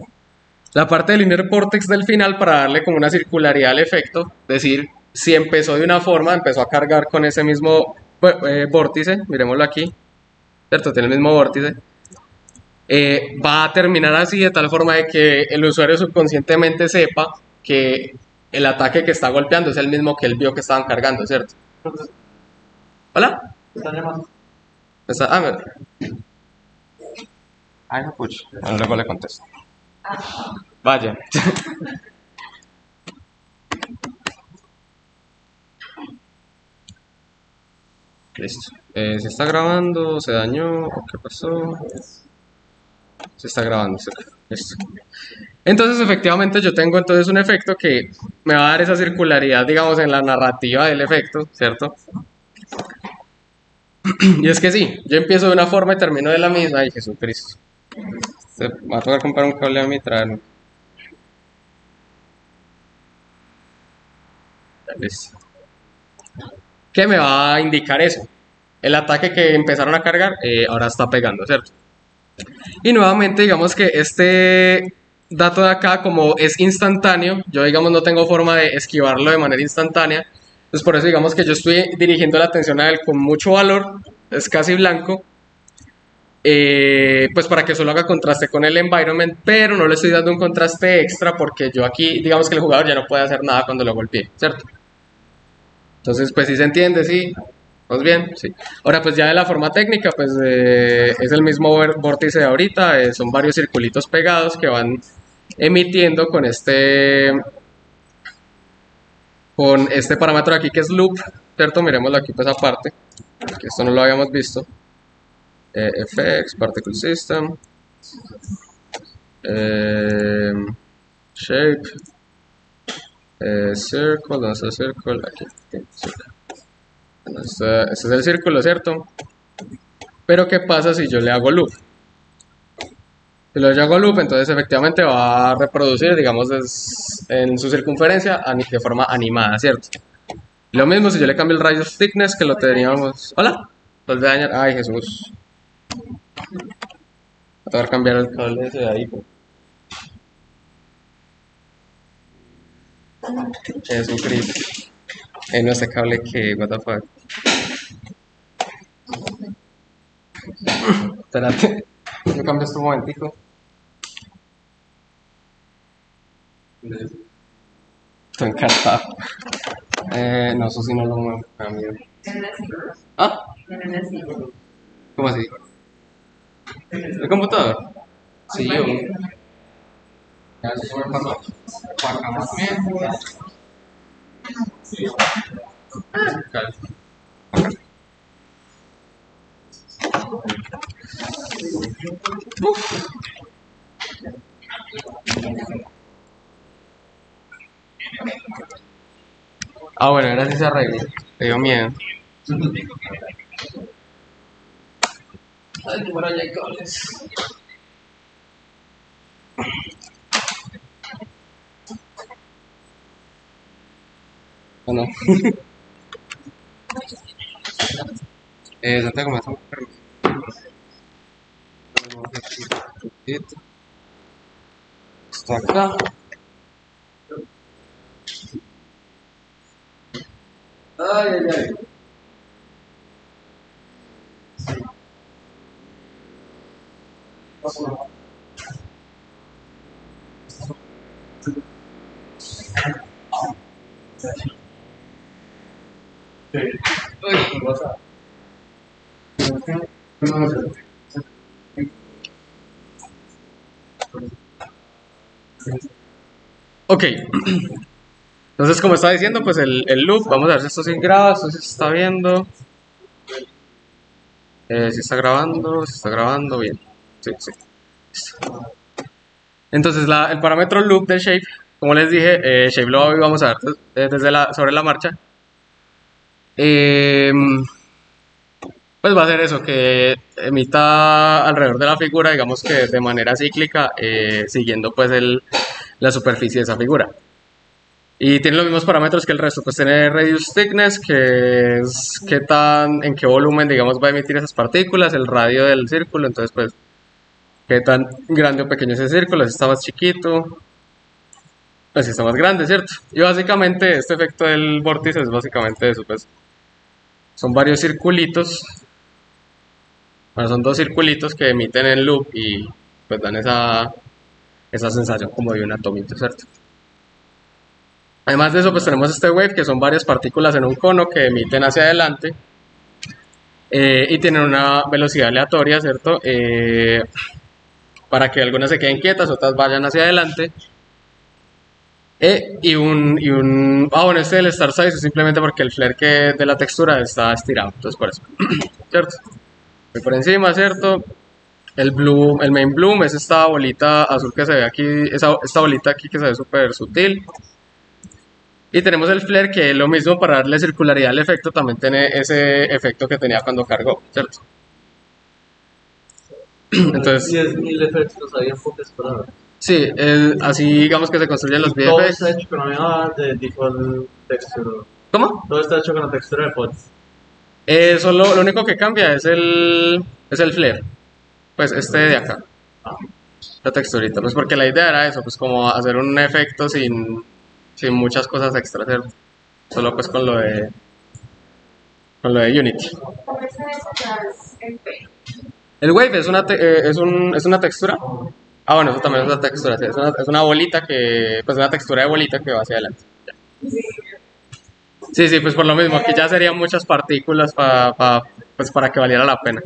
[SPEAKER 1] La parte del inner vortex del final para darle como una circularidad al efecto, es decir, si empezó de una forma, empezó a cargar con ese mismo vórtice, miremoslo aquí, ¿cierto? Tiene el mismo vórtice. Va a terminar así de tal forma de que el usuario subconscientemente sepa que el ataque que está golpeando es el mismo que él vio que estaban cargando, ¿cierto? ¿Hola?
[SPEAKER 2] ¿Están llamando?
[SPEAKER 1] Ay, no, pucho. Bueno, luego le contesto. Vaya. Listo. ¿Se está grabando? ¿Se dañó? ¿O qué pasó? Se está grabando. Listo. Entonces, efectivamente, yo tengo entonces un efecto que me va a dar esa circularidad, digamos, en la narrativa del efecto, ¿cierto? Y es que sí, yo empiezo de una forma y termino de la misma. Ay, Jesucristo. Se va a tocar comprar un cable a mi traer. Listo. ¿Qué me va a indicar eso? El ataque que empezaron a cargar ahora está pegando, ¿cierto? Y nuevamente, digamos que este dato de acá, como es instantáneo, yo digamos no tengo forma de esquivarlo de manera instantánea, pues por eso digamos que yo estoy dirigiendo la atención a él con mucho valor, es casi blanco, pues para que solo haga contraste con el environment, pero no le estoy dando un contraste extra porque yo aquí, digamos que el jugador ya no puede hacer nada cuando lo golpee, ¿cierto? Entonces, pues sí se entiende, sí. ¿Vamos bien? Sí. Ahora, pues ya de la forma técnica, pues es el mismo vórtice de ahorita, son varios circulitos pegados que van emitiendo con este parámetro aquí que es loop, ¿cierto? Miremoslo aquí pues aparte, que esto no lo habíamos visto. FX, Particle System, Shape, Circle, ¿dónde está el Circle? Aquí, Circle. Bueno, este es el círculo, ¿cierto? Pero ¿qué pasa si yo le hago loop? Si le hago loop, entonces efectivamente va a reproducir, digamos, en su circunferencia de forma animada, ¿cierto? Lo mismo si yo le cambio el radius thickness que lo teníamos... ¿Hola? Vuelve a dañar... Ay, Jesús. Va a tener que cambiar el cable ese de ahí. Pues. Jesucristo. No este cable que, what the fuck. Espérate, yo cambio esto un momentico. Estoy encantado. No, eso sí no lo cambio. ¿Ah? ¿Cómo así? ¿El computador? Sí, yo. Ya, eso me pasó. Por acá más bien. Ah, bueno, ahora sí se arregla. Te dio miedo. Ay, por allá hay cables. Bueno. Santiago, me hace un permiso. Esto acá. Ay, ay, ay. Ok, entonces como estaba diciendo, pues el loop, vamos a ver si esto se graba, esto sí se está viendo. Si está grabando, bien. Sí, sí. Entonces el parámetro loop del shape, como les dije, shape lo vamos a ver sobre la marcha. Pues va a ser eso, que emita alrededor de la figura, digamos que de manera cíclica, siguiendo pues la superficie de esa figura. Y tiene los mismos parámetros que el resto, pues tiene radius thickness, que es en qué volumen, digamos, va a emitir esas partículas, el radio del círculo, entonces pues qué tan grande o pequeño es ese círculo, si está más chiquito, pues si está más grande, ¿cierto? Y básicamente este efecto del vórtice es básicamente eso, pues son varios circulitos, bueno, son dos circulitos que emiten en loop y pues dan esa sensación como de un atomito, ¿cierto? Además de eso, pues tenemos este wave, que son varias partículas en un cono que emiten hacia adelante y tienen una velocidad aleatoria, ¿cierto? Para que algunas se queden quietas, otras vayan hacia adelante. Bueno, este del star size es simplemente porque el flare de la textura está estirado, entonces por eso, ¿cierto? Voy por encima, ¿cierto? El main bloom es esta bolita azul que se ve aquí, esta bolita aquí que se ve súper sutil. Y tenemos el flare, que es lo mismo para darle circularidad al efecto, también tiene ese efecto que tenía cuando cargó, ¿cierto? Entonces,
[SPEAKER 2] 10.000 efectos ahí en pocas palabras.
[SPEAKER 1] sí, así digamos que se construyen los
[SPEAKER 2] Todo
[SPEAKER 1] VFX.
[SPEAKER 2] está hecho con la misma de default texture.
[SPEAKER 1] ¿Cómo?
[SPEAKER 2] Todo está hecho con la textura de fonts.
[SPEAKER 1] Solo lo único que cambia es el flare, pues este de acá, la texturita, pues porque la idea era eso, pues como hacer un efecto sin muchas cosas extras, ¿cierto? Solo pues con lo de Unity. El wave es una textura. Ah, bueno, eso también es una textura, sí, es una bolita pues una textura de bolita que va hacia adelante. Sí, sí, pues por lo mismo, aquí ya serían muchas partículas pues para que valiera la pena.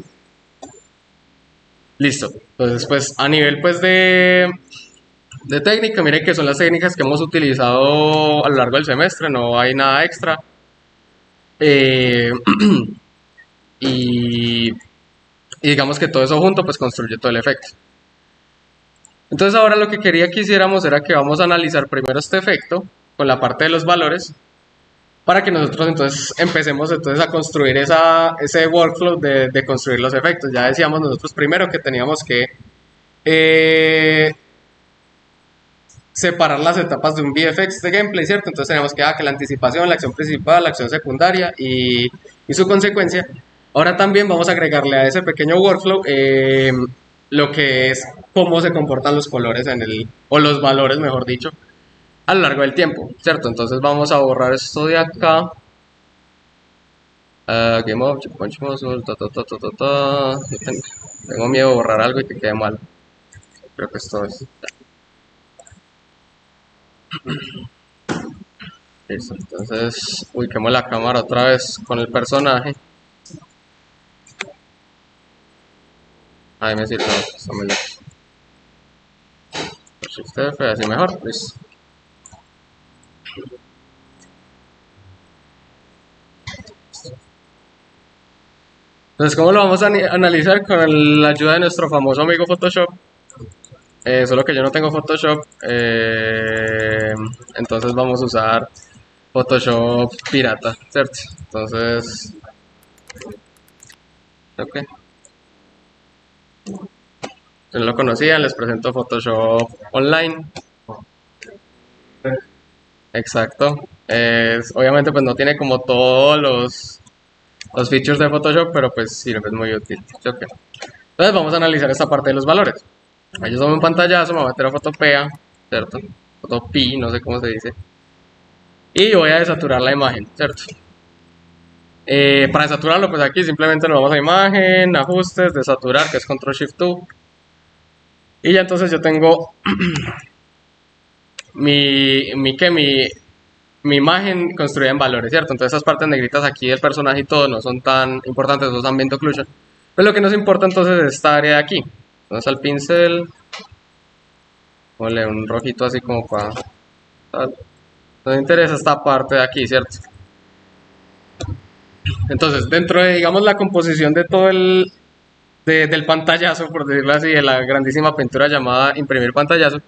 [SPEAKER 1] Listo. Entonces, pues a nivel pues de técnica, miren que son las técnicas que hemos utilizado a lo largo del semestre, no hay nada extra. Eh, y, y digamos que todo eso junto pues construye todo el efecto. Entonces ahora lo que quería que hiciéramos era que vamos a analizar primero este efecto con la parte de los valores para que nosotros entonces empecemos entonces a construir ese workflow de construir los efectos. Ya decíamos nosotros primero que teníamos que separar las etapas de un VFX de gameplay, ¿cierto? Entonces tenemos que la anticipación, la acción principal, la acción secundaria y su consecuencia. Ahora también vamos a agregarle a ese pequeño workflow lo que es cómo se comportan los colores o los valores, mejor dicho, a lo largo del tiempo, ¿cierto? Entonces vamos a borrar esto de acá. Game of, checkpoint muzzle, Tengo miedo de borrar algo y que quede mal. Creo que esto es. Listo, entonces ubiquemos la cámara otra vez con el personaje. Ahí me sirve, está muy lejos. Shift F, así mejor, listo. Entonces, ¿cómo lo vamos a analizar? Con la ayuda de nuestro famoso amigo Photoshop. Solo que yo no tengo Photoshop. Entonces vamos a usar Photoshop pirata, ¿cierto? Entonces, ok. Si no lo conocían, les presento Photoshop Online. Exacto. Obviamente pues no tiene como todos los features de Photoshop, pero pues sirve, es muy útil. Ok. Entonces vamos a analizar esta parte de los valores. Yo tomo un pantallazo, me voy a meter a Photopea, ¿cierto? Photopea, no sé cómo se dice. Y voy a desaturar la imagen, ¿cierto? Para desaturarlo, pues aquí simplemente nos vamos a imagen, ajustes, desaturar, que es Ctrl Shift 2. Y ya entonces yo tengo mi imagen construida en valores, ¿cierto? Entonces esas partes negritas aquí del personaje y todo no son tan importantes, no son ambient occlusion. Pero lo que nos importa entonces es esta área de aquí. Entonces al pincel, ponle un rojito así como para... Nos interesa esta parte de aquí, ¿cierto? Entonces, dentro de, digamos, la composición de todo del pantallazo, por decirlo así, de la grandísima pintura llamada imprimir pantallazo,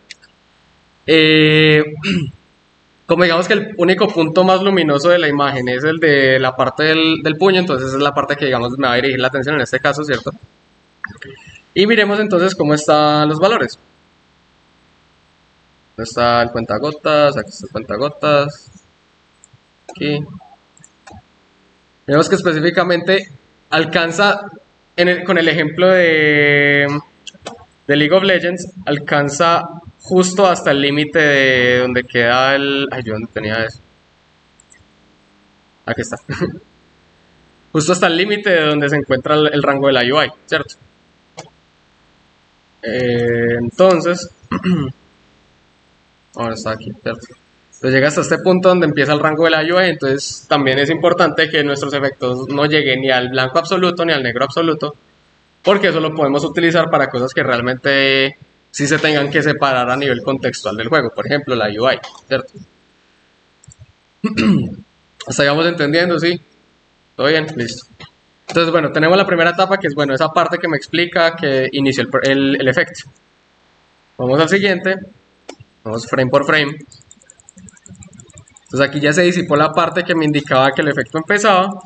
[SPEAKER 1] como digamos que el único punto más luminoso de la imagen es el de la parte del puño, entonces es la parte que, digamos, me va a dirigir la atención en este caso, ¿cierto? Y miremos entonces cómo están los valores. ¿Dónde está el cuentagotas? Aquí está el cuentagotas. Aquí. Vemos que específicamente alcanza, con el ejemplo de League of Legends, alcanza justo hasta el límite de donde queda el... Ay, yo dónde tenía eso. Aquí está. Justo hasta el límite de donde se encuentra el rango de la UI, ¿cierto? Entonces... ahora está aquí, ¿cierto? Entonces llega hasta este punto donde empieza el rango de la UI, entonces también es importante que nuestros efectos no lleguen ni al blanco absoluto ni al negro absoluto, porque eso lo podemos utilizar para cosas que realmente sí se tengan que separar a nivel contextual del juego, por ejemplo la UI, ¿cierto? Hasta ahí vamos entendiendo, ¿sí? ¿Todo bien? Listo. Entonces, bueno, tenemos la primera etapa que es, bueno, esa parte que me explica que inició el efecto. Vamos al siguiente, vamos frame por frame. Entonces aquí ya se disipó la parte que me indicaba que el efecto empezaba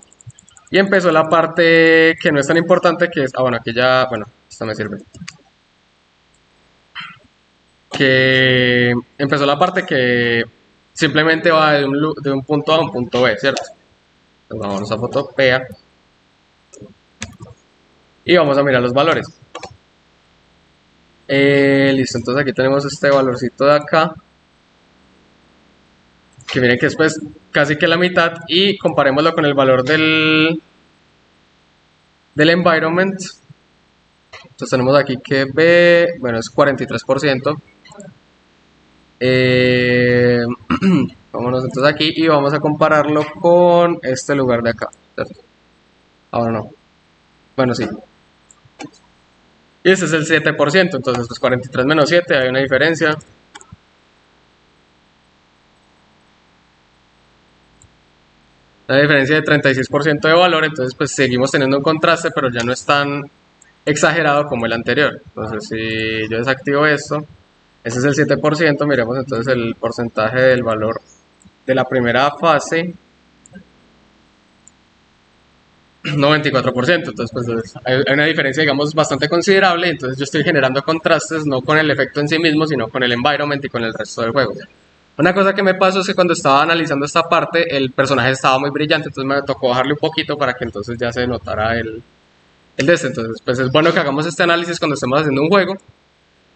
[SPEAKER 1] y empezó la parte que no es tan importante, que es, bueno, aquí ya, bueno, esta me sirve. Que empezó la parte que simplemente va de un punto A a un punto B, ¿cierto? Entonces vamos a Photopea y vamos a mirar los valores. Listo, entonces aquí tenemos este valorcito de acá, que miren que es pues casi que la mitad, y comparémoslo con el valor del environment. Entonces tenemos aquí que B, bueno, es 43%. Vámonos entonces aquí y vamos a compararlo con este lugar de acá, ¿cierto? Ahora no. Bueno, sí. Y este es el 7%, entonces pues 43 menos 7, hay una diferencia. Una diferencia de 36% de valor, entonces pues seguimos teniendo un contraste, pero ya no es tan exagerado como el anterior. Entonces si yo desactivo esto, ese es el 7%, miremos entonces el porcentaje del valor de la primera fase, 94%, entonces pues hay una diferencia digamos bastante considerable, entonces yo estoy generando contrastes no con el efecto en sí mismo, sino con el environment y con el resto del juego. Una cosa que me pasó es que cuando estaba analizando esta parte, el personaje estaba muy brillante, entonces me tocó bajarle un poquito para que entonces ya se notara el de este. Entonces, pues es bueno que hagamos este análisis cuando estemos haciendo un juego,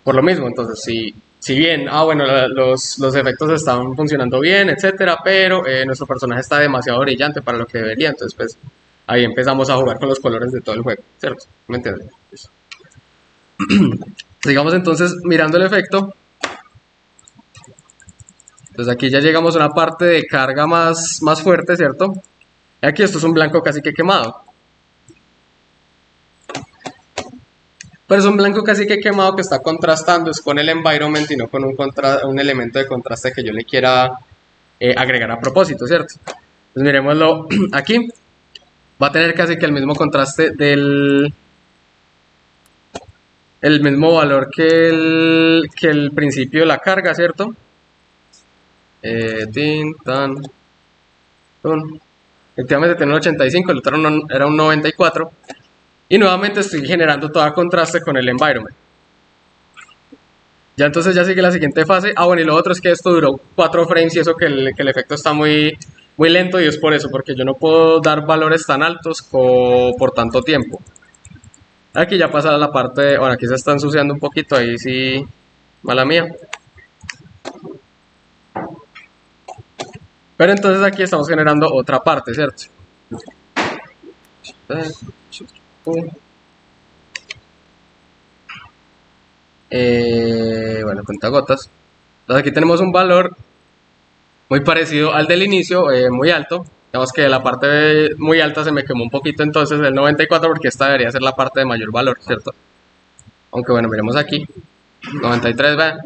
[SPEAKER 1] por lo mismo. Entonces, si si bien, bueno, los efectos están funcionando bien, etcétera, pero nuestro personaje está demasiado brillante para lo que debería, entonces pues ahí empezamos a jugar con los colores de todo el juego, ¿cierto? ¿Me entiendes? Digamos entonces, mirando el efecto, entonces aquí ya llegamos a una parte de carga más fuerte, ¿cierto? Y aquí esto es un blanco casi que quemado. Pero es un blanco casi que quemado que está contrastando es con el environment y no con un elemento de contraste que yo le quiera agregar a propósito, ¿cierto? Entonces miremoslo aquí. Va a tener casi que el mismo contraste el mismo valor que el principio de la carga, ¿cierto? Tin, tan, tun. Efectivamente tiene un 85, el otro era un 94. Y nuevamente estoy generando todo contraste con el environment. Ya entonces ya sigue la siguiente fase. Bueno, y lo otro es que esto duró 4 frames y eso que el efecto está muy lento y es por eso, porque yo no puedo dar valores tan altos por tanto tiempo. Aquí ya pasa la parte de... Bueno, aquí se está ensuciando un poquito, ahí sí, mala mía. Pero entonces aquí estamos generando otra parte, ¿cierto? Bueno, cuentagotas. Entonces aquí tenemos un valor muy parecido al del inicio, muy alto. Digamos que la parte muy alta se me quemó un poquito entonces el 94 porque esta debería ser la parte de mayor valor, ¿cierto? Aunque bueno, miremos aquí. 93, vean.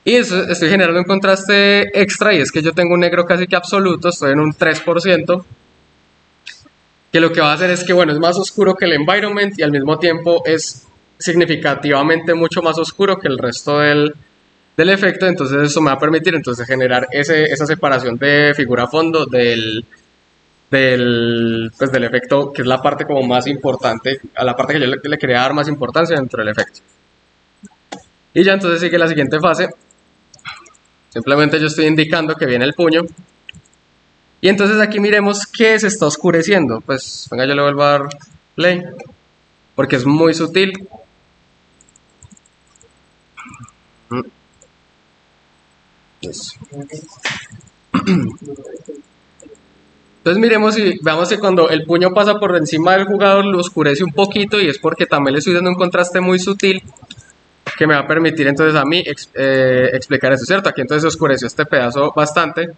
[SPEAKER 1] Y estoy generando un contraste extra y es que yo tengo un negro casi que absoluto, estoy en un 3%. Que lo que va a hacer es que, bueno, es más oscuro que el environment y al mismo tiempo es significativamente mucho más oscuro que el resto del efecto, entonces eso me va a permitir entonces generar esa separación de figura a fondo pues del efecto, que es la parte como más importante, a la parte que yo le quería dar más importancia dentro del efecto. Y ya entonces sigue la siguiente fase, simplemente yo estoy indicando que viene el puño, y entonces aquí miremos que se está oscureciendo, pues venga yo le vuelvo a dar play, porque es muy sutil. Entonces miremos y veamos que cuando el puño pasa por encima del jugador lo oscurece un poquito y es porque también le estoy dando un contraste muy sutil que me va a permitir entonces a mí explicar eso, ¿cierto? Aquí entonces oscureció este pedazo bastante.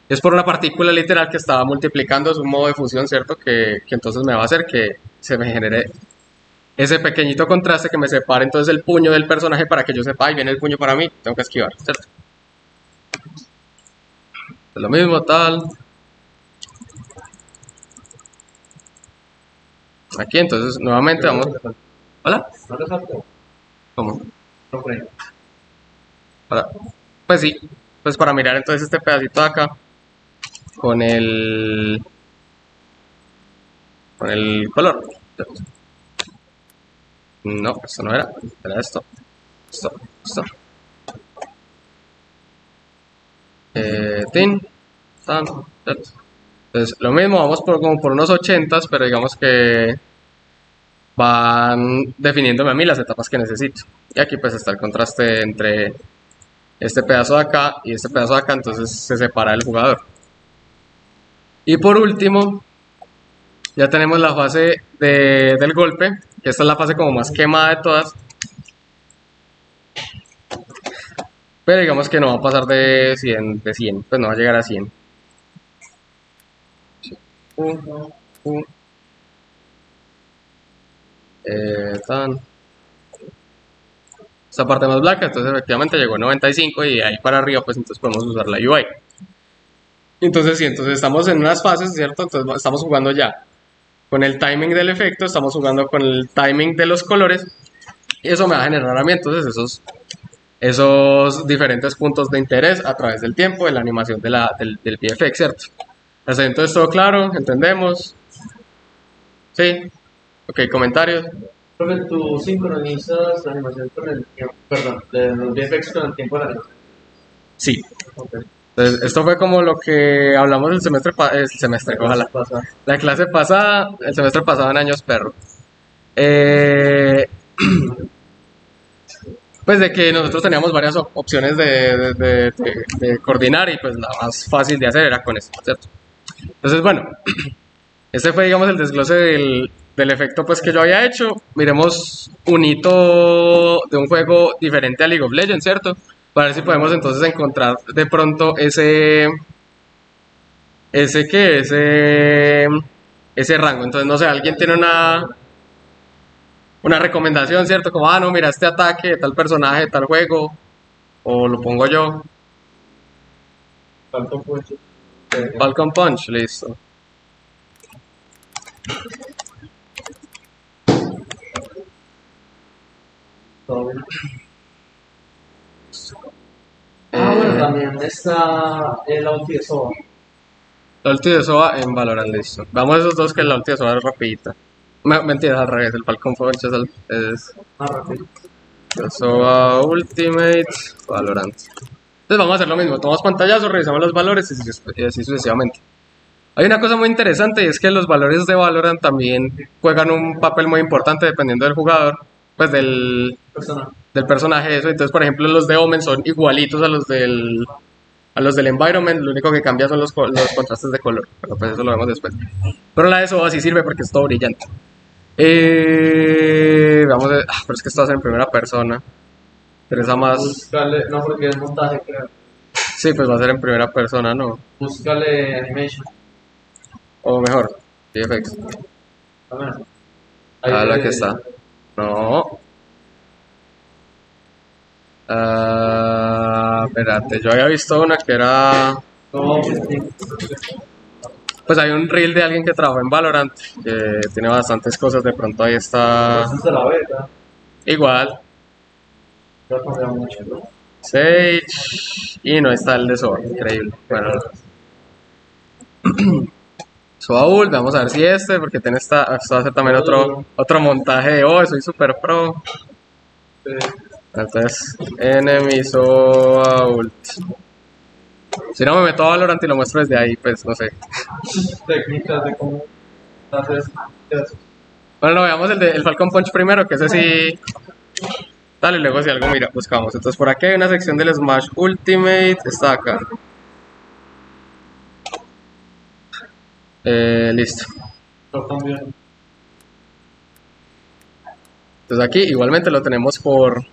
[SPEAKER 1] Es por una partícula literal que estaba multiplicando, es un modo de fusión, ¿cierto? Que entonces me va a hacer que se me genere ese pequeñito contraste que me separe entonces el puño del personaje para que yo sepa, ahí viene el puño para mí, tengo que esquivar, ¿cierto? Es lo mismo, tal. Aquí entonces nuevamente vamos... ¿Hola?
[SPEAKER 2] ¿No lo salto?
[SPEAKER 1] ¿Cómo?
[SPEAKER 2] No freno.
[SPEAKER 1] Pues sí, pues para mirar entonces este pedacito de acá con el color. No, esto no era esto. Esto. Tin, tan, ¿cierto? Entonces lo mismo, vamos como por unos 80, pero digamos que van definiéndome a mí las etapas que necesito. Y aquí pues está el contraste entre este pedazo de acá y este pedazo de acá, entonces se separa el jugador. Y por último, ya tenemos la fase del golpe, que esta es la fase como más quemada de todas. Pero digamos que no va a pasar de 100, pues no va a llegar a 100. Tan. Esta parte más blanca, entonces efectivamente llegó a 95 y de ahí para arriba pues entonces podemos usar la UI. Entonces sí, entonces estamos en unas fases, ¿cierto? Entonces estamos jugando ya con el timing del efecto, estamos jugando con el timing de los colores y eso me va a generar a mí entonces esos diferentes puntos de interés a través del tiempo de la animación del VFX, ¿cierto? Hasta entonces todo claro, entendemos. Sí, ok, comentarios.
[SPEAKER 2] Porque tú sincronizas la animación con el tiempo, perdón, los VFX con el tiempo de la animación.
[SPEAKER 1] Sí.
[SPEAKER 2] Okay.
[SPEAKER 1] Entonces, esto fue como lo que hablamos el semestre, ojalá. La clase pasada, el semestre pasado en Años Perro. pues de que nosotros teníamos varias opciones de coordinar y pues la más fácil de hacer era con esto, ¿cierto? Entonces, bueno, este fue, digamos, el desglose del efecto pues que yo había hecho. Miremos un hito de un juego diferente a League of Legends, ¿cierto? Para ver si podemos entonces encontrar de pronto ese rango. Entonces, no sé, alguien tiene una recomendación, ¿cierto? Como, no, mira, este ataque de tal personaje, de tal juego, o lo pongo yo.
[SPEAKER 2] Falcon Punch.
[SPEAKER 1] Falcon Punch, listo.
[SPEAKER 2] Todo bien. Bueno, también está el ulti de Sova.
[SPEAKER 1] La ulti de Sova en Valorant, listo. Vamos a esos dos que la ulti de Sova es rapidita. Mentira, al revés, el Falcon Punch es
[SPEAKER 2] Más rápido.
[SPEAKER 1] Sova Ultimate Valorant. Entonces vamos a hacer lo mismo, tomamos pantallazos, revisamos los valores y así sucesivamente. Hay una cosa muy interesante y es que los valores de Valorant también juegan un papel muy importante dependiendo del jugador, pues del personaje eso. Entonces, por ejemplo, los de Omen son igualitos a los del Environment, lo único que cambia son los contrastes de color, pero pues eso lo vemos después. Pero la de Sova sí sirve porque es todo brillante. Vamos a ver, pero es que esto va a ser en primera persona. Interesa más.
[SPEAKER 2] Buscarle, no, porque es montaje, creo.
[SPEAKER 1] Sí, pues va a ser en primera persona, ¿no?
[SPEAKER 2] Búscale animation.
[SPEAKER 1] O mejor, VFX.
[SPEAKER 2] A ver.
[SPEAKER 1] Ah, la que está. No. Espérate, yo había visto una que era.
[SPEAKER 2] No, pues sí.
[SPEAKER 1] Pues hay un reel de alguien que trabajó en Valorant que tiene bastantes cosas. De pronto ahí está.
[SPEAKER 2] Esa es de la beta.
[SPEAKER 1] Igual.
[SPEAKER 2] Ya ha cambiado mucho, ¿no?
[SPEAKER 1] Sage. Y no está el de Sova. Increíble. Bueno. Soul, vamos a ver si porque tiene esto va a ser también otro montaje de soy super pro.
[SPEAKER 2] Sí.
[SPEAKER 1] Entonces, enemy Soul. Si no me meto a Valorant y lo muestro desde ahí, pues no sé.
[SPEAKER 2] Técnicas de cómo haces eso.
[SPEAKER 1] Bueno, no, veamos el Falcon Punch primero, que ese sí. Dale, y luego si algo mira, buscamos. Entonces por aquí hay una sección del Smash Ultimate, está acá. Listo.
[SPEAKER 2] Lo cambiaron.
[SPEAKER 1] Entonces aquí igualmente lo tenemos por.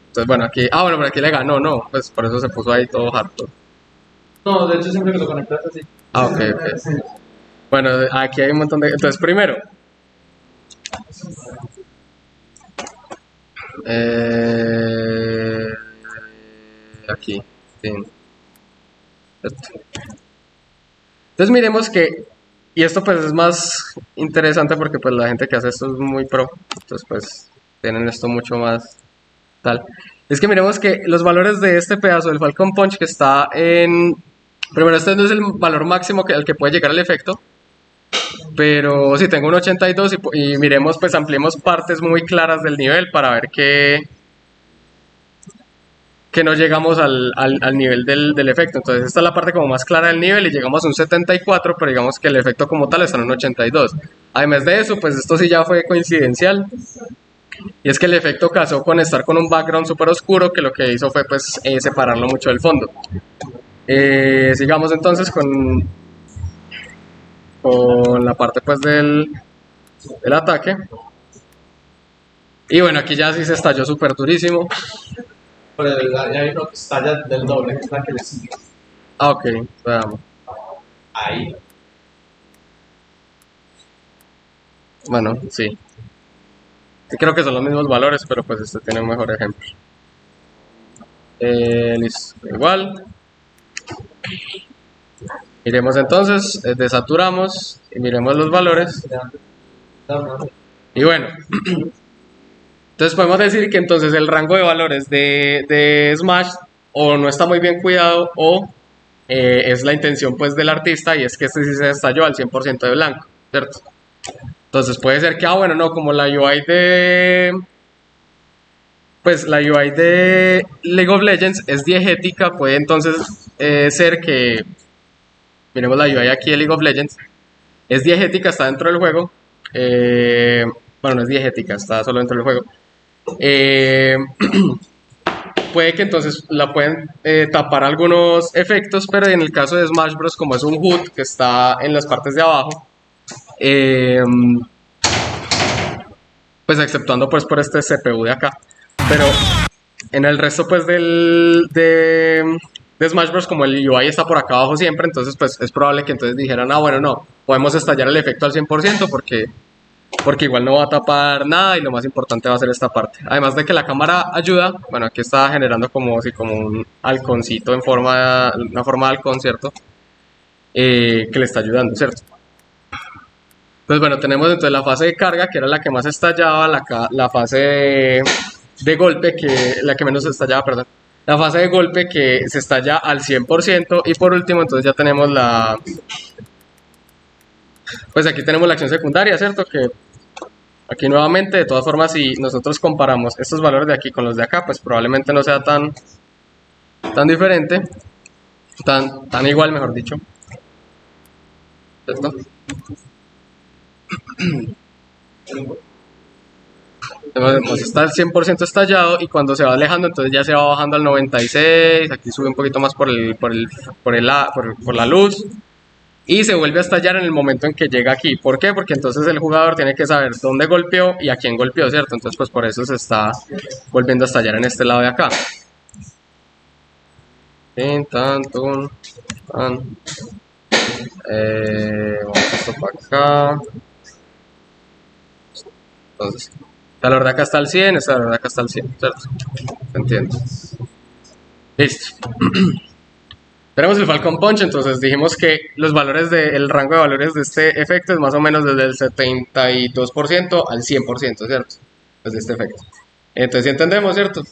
[SPEAKER 1] Entonces bueno, aquí. Bueno, pero aquí le ganó, no. Pues por eso se puso ahí todo harto.
[SPEAKER 2] No, de hecho siempre que lo conectas así.
[SPEAKER 1] Ok. Bueno, aquí hay un montón de. Entonces primero. Aquí. Sí. Entonces miremos que, y esto pues es más interesante porque pues la gente que hace esto es muy pro, entonces pues tienen esto mucho más tal. Es que miremos que los valores de este pedazo del Falcon Punch que está en. Primero, este no es el valor máximo al que puede llegar el efecto, pero si tengo un 82 y miremos, pues ampliemos partes muy claras del nivel para ver que no llegamos al nivel del efecto. Entonces esta es la parte como más clara del nivel y llegamos a un 74, pero digamos que el efecto como tal está en un 82. Además de eso, pues esto sí ya fue coincidencial. Y es que el efecto casó con estar con un background súper oscuro, que lo que hizo fue pues separarlo mucho del fondo. Sigamos entonces con la parte pues del ataque. Y bueno, aquí ya sí se estalló súper durísimo.
[SPEAKER 2] Pero ya hay uno que estalla del doble, que es la que le sigue.
[SPEAKER 1] Ok, veamos.
[SPEAKER 2] Ahí.
[SPEAKER 1] Bueno, sí. Sí, creo que son los mismos valores, pero pues este tiene un mejor ejemplo. Listo, igual. Miremos entonces, desaturamos y miremos los valores. Y bueno, entonces podemos decir que entonces el rango de valores de Smash o no está muy bien cuidado o es la intención pues del artista y es que este sí se estalló al 100% de blanco, ¿cierto? Entonces puede ser que, bueno, no, como la UI pues la UI de League of Legends es diegética, puede entonces ser que, miremos la UI aquí de League of Legends, es diegética, está dentro del juego, bueno, no es diegética, está solo dentro del juego, eh, puede que entonces la pueden tapar algunos efectos, pero en el caso de Smash Bros. Como es un HUD que está en las partes de abajo, eh, pues exceptuando pues por este CPU de acá, pero en el resto pues de Smash Bros. Como el UI está por acá abajo siempre, entonces pues es probable que entonces dijeran, ah bueno, no, podemos estallar el efecto al 100% porque igual no va a tapar nada y lo más importante va a ser esta parte. Además de que la cámara ayuda, bueno, aquí está generando como, si como un halconcito en forma, una forma de halcón, ¿cierto? Que le está ayudando, ¿cierto? Pues bueno, tenemos entonces la fase de carga, que era la que más estallaba, la fase de golpe, que la que menos estallaba, perdón. La fase de golpe que se estalla al 100% y por último entonces ya tenemos pues aquí tenemos la acción secundaria, ¿cierto? Que aquí nuevamente, de todas formas, si nosotros comparamos estos valores de aquí con los de acá, pues probablemente no sea tan diferente, tan igual, mejor dicho. ¿Cierto? Entonces está al 100% estallado y cuando se va alejando, entonces ya se va bajando al 96, aquí sube un poquito más por la luz y se vuelve a estallar en el momento en que llega aquí. ¿Por qué? Porque entonces el jugador tiene que saber dónde golpeó y a quién golpeó, ¿cierto? Entonces pues por eso se está volviendo a estallar en este lado de acá. Tan, tun, tan. Vamos esto para acá. Entonces, esta valor de acá está al 100, esta valor de acá está al 100, ¿cierto? ¿Se entiende? Listo. Tenemos el Falcon Punch, entonces dijimos que los valores el rango de valores de este efecto es más o menos desde el 72% al 100%, ¿cierto? Pues de este efecto. Entonces, ¿sí entendemos, cierto?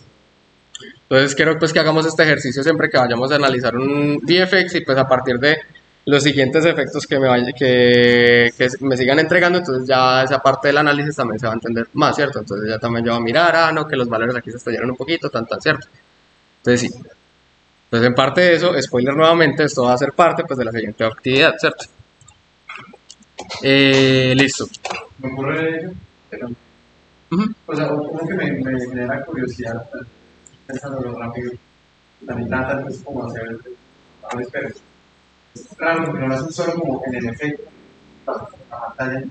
[SPEAKER 1] Entonces, quiero pues que hagamos este ejercicio siempre que vayamos a analizar un VFX y pues a partir de los siguientes efectos que me sigan entregando, entonces ya esa parte del análisis también se va a entender más, ¿cierto? Entonces ya también yo voy a mirar, ah, no, que los valores aquí se estallaron un poquito, tan, ¿cierto? Entonces sí. Entonces en parte de eso, spoiler nuevamente, esto va a ser parte pues de la siguiente actividad, ¿cierto? Listo.
[SPEAKER 2] Me ocurre, pero,
[SPEAKER 1] Ujú.
[SPEAKER 2] o sea, como que me genera curiosidad, pensando lo rápido, también trata pues, como hacer, a ver, pero es raro, porque no lo hacen solo como en el efecto, la pantalla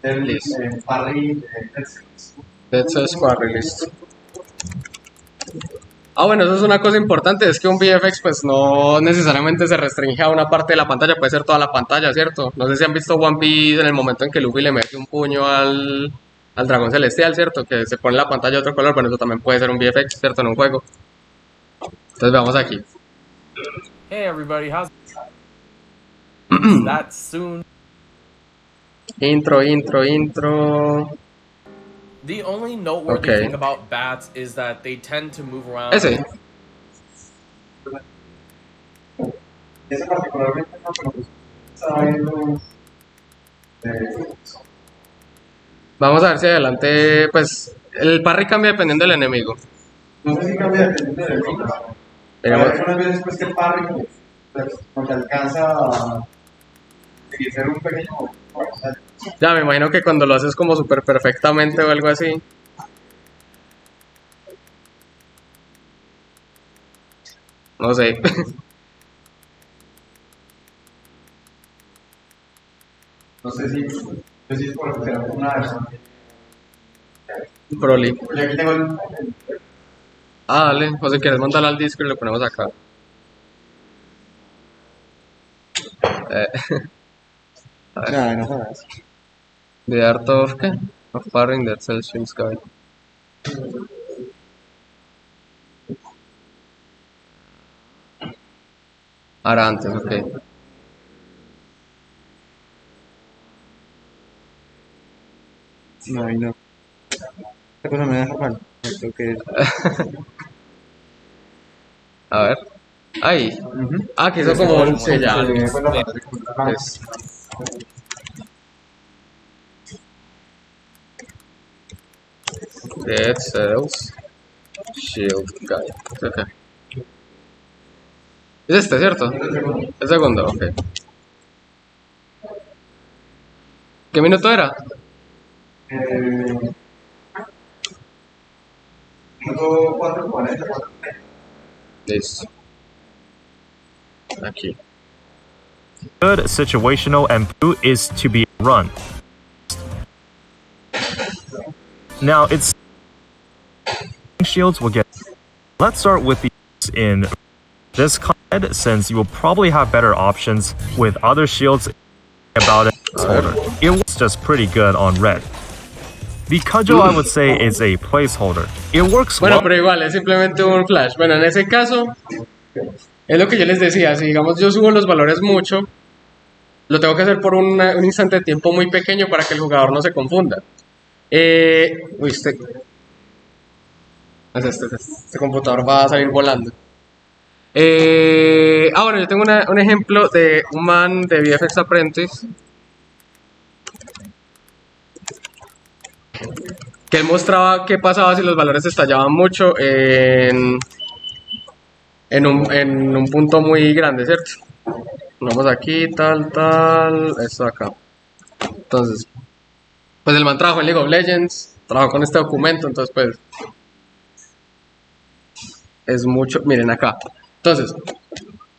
[SPEAKER 2] del
[SPEAKER 1] Listo.
[SPEAKER 2] parry,
[SPEAKER 1] Dead Cells Quarry, listo. Ah, bueno, eso es una cosa importante, es que un VFX pues no necesariamente se restringe a una parte de la pantalla, puede ser toda la pantalla, ¿cierto? No sé si han visto One Piece en el momento en que Luffy le mete un puño al dragón celestial, ¿cierto? Que se pone la pantalla de otro color, bueno, eso también puede ser un VFX, ¿cierto? En un juego. Entonces vamos aquí.
[SPEAKER 3] Hey everybody, how's that soon?
[SPEAKER 1] Intro.
[SPEAKER 3] The only noteworthy
[SPEAKER 1] Okay.
[SPEAKER 3] thing about bats is that they tend to move around.
[SPEAKER 1] Ese.
[SPEAKER 2] ese particularmente no, pero pues, estaba viendo,
[SPEAKER 1] Vamos a ver si adelante, pues, el parry cambia dependiendo del enemigo.
[SPEAKER 2] no sé si cambia dependiendo del ritmo. Pero
[SPEAKER 1] Digamos,
[SPEAKER 2] hay unas veces pues que el parry pues, no te alcanza a hacer un pequeño, o sea,
[SPEAKER 1] ya me imagino que cuando lo haces como súper perfectamente o algo así. No sé.
[SPEAKER 2] no sé si es por hacer una versión.
[SPEAKER 1] Broly.
[SPEAKER 2] Yo aquí tengo
[SPEAKER 1] Ah, dale. O si quieres mandarlo al disco y lo ponemos acá. Eh,
[SPEAKER 2] no jodas.
[SPEAKER 1] The Art of, ¿qué? Of Parrying Dead Cell Shields Guide. Ahora antes, ok.
[SPEAKER 2] No, ahí no. Esta cosa me deja mal. Creo que
[SPEAKER 1] A ver. Ahí. Ah, que hizo como un... Sí, ya. Es- Dead Cells Shield Guide. Ok. Es este, ¿cierto? El segundo, ok. ¿Qué minuto era?
[SPEAKER 2] Tengo 440, 430.
[SPEAKER 1] Listo. Aquí.
[SPEAKER 4] Good situational and blue is to be run. Now it's shields will get. Let's start with the in this card since you will probably have better options with other shields about it. It was just pretty good on red. The cudgel I would say is a placeholder. It works
[SPEAKER 1] Bueno,
[SPEAKER 4] well.
[SPEAKER 1] pero igual, es simplemente un flash. Bueno, en ese caso, es lo que yo les decía. Si digamos yo subo los valores mucho, lo tengo que hacer por un instante de tiempo muy pequeño para que el jugador no se confunda. Uy, este computador va a salir volando. Bueno, yo tengo un ejemplo de un man de VFX Apprentice que él mostraba qué pasaba si los valores estallaban mucho en un punto muy grande, ¿cierto? Vamos aquí, tal, esto acá. Entonces, pues el man trabajó en League of Legends, trabajó con este documento, entonces pues es mucho, miren acá. Entonces,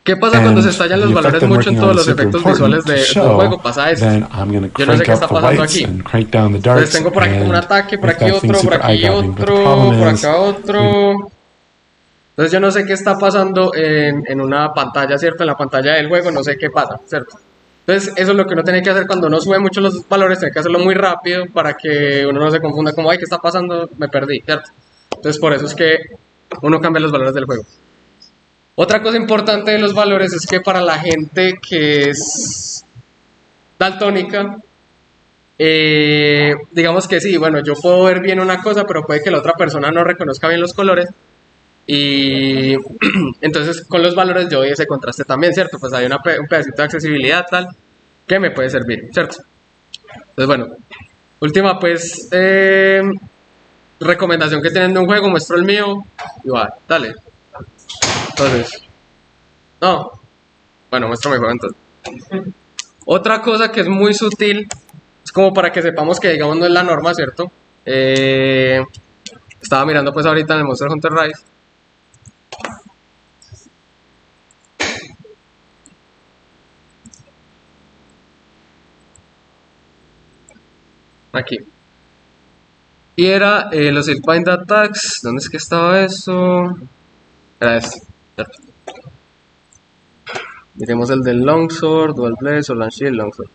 [SPEAKER 1] ¿qué pasa cuando se estallan los valores mucho en todos los efectos visuales de un juego? Pasa esto. Yo no sé qué está pasando aquí. Entonces tengo por aquí como un ataque, por aquí otro, por aquí otro, por acá otro. Entonces yo no sé qué está pasando en una pantalla, ¿cierto? En la pantalla del juego no sé qué pasa, ¿cierto? Entonces eso es lo que uno tiene que hacer cuando uno sube mucho los valores, tiene que hacerlo muy rápido para que uno no se confunda como, ay, ¿qué está pasando? Me perdí, ¿cierto? Entonces por eso es que uno cambia los valores del juego. Otra cosa importante de los valores es que para la gente que es daltónica, digamos que sí, bueno, yo puedo ver bien una cosa, pero puede que la otra persona no reconozca bien los colores. Y entonces con los valores yo doy ese contraste también, ¿cierto? Pues hay un pedacito de accesibilidad tal que me puede servir, ¿cierto? Entonces bueno, última pues recomendación que tienen de un juego, muestro el mío y va, dale. Entonces, no, bueno, muestro mi juego entonces. Otra cosa que es muy sutil, es como para que sepamos que digamos no es la norma, ¿cierto? Estaba mirando pues ahorita en el Monster Hunter Rise. Aquí. Y era los Silkbind Attacks. ¿Dónde es que estaba eso? Era este. ¿Cierto? Miremos el del Longsword, Dual Blade, Sword and Shield, Longsword.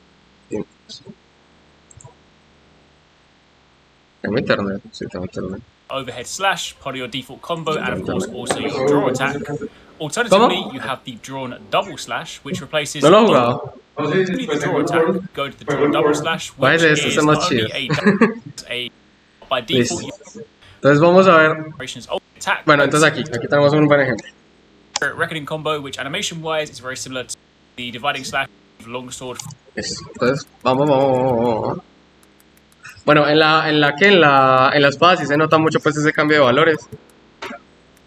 [SPEAKER 1] Tengo internet, sí, tengo internet.
[SPEAKER 5] Overhead slash, part of your default combo, and of course also your draw attack. Alternatively, you have the drawn double slash, which replaces
[SPEAKER 1] No lo he jugado.
[SPEAKER 5] only the draw attack. Go to the drawn double slash,
[SPEAKER 1] Vaya,
[SPEAKER 5] which
[SPEAKER 1] este
[SPEAKER 5] is
[SPEAKER 1] es más
[SPEAKER 5] not
[SPEAKER 1] chido.
[SPEAKER 5] only a by default.
[SPEAKER 1] Listo. Entonces vamos a ver.
[SPEAKER 5] Attack.
[SPEAKER 1] Bueno, entonces aquí tenemos un buen ejemplo.
[SPEAKER 5] Reckoning combo, which animation wise is very similar to the dividing slash of longsword.
[SPEAKER 1] Listo. Entonces, vamos. Bueno, en la espada sí se nota mucho pues ese cambio de valores.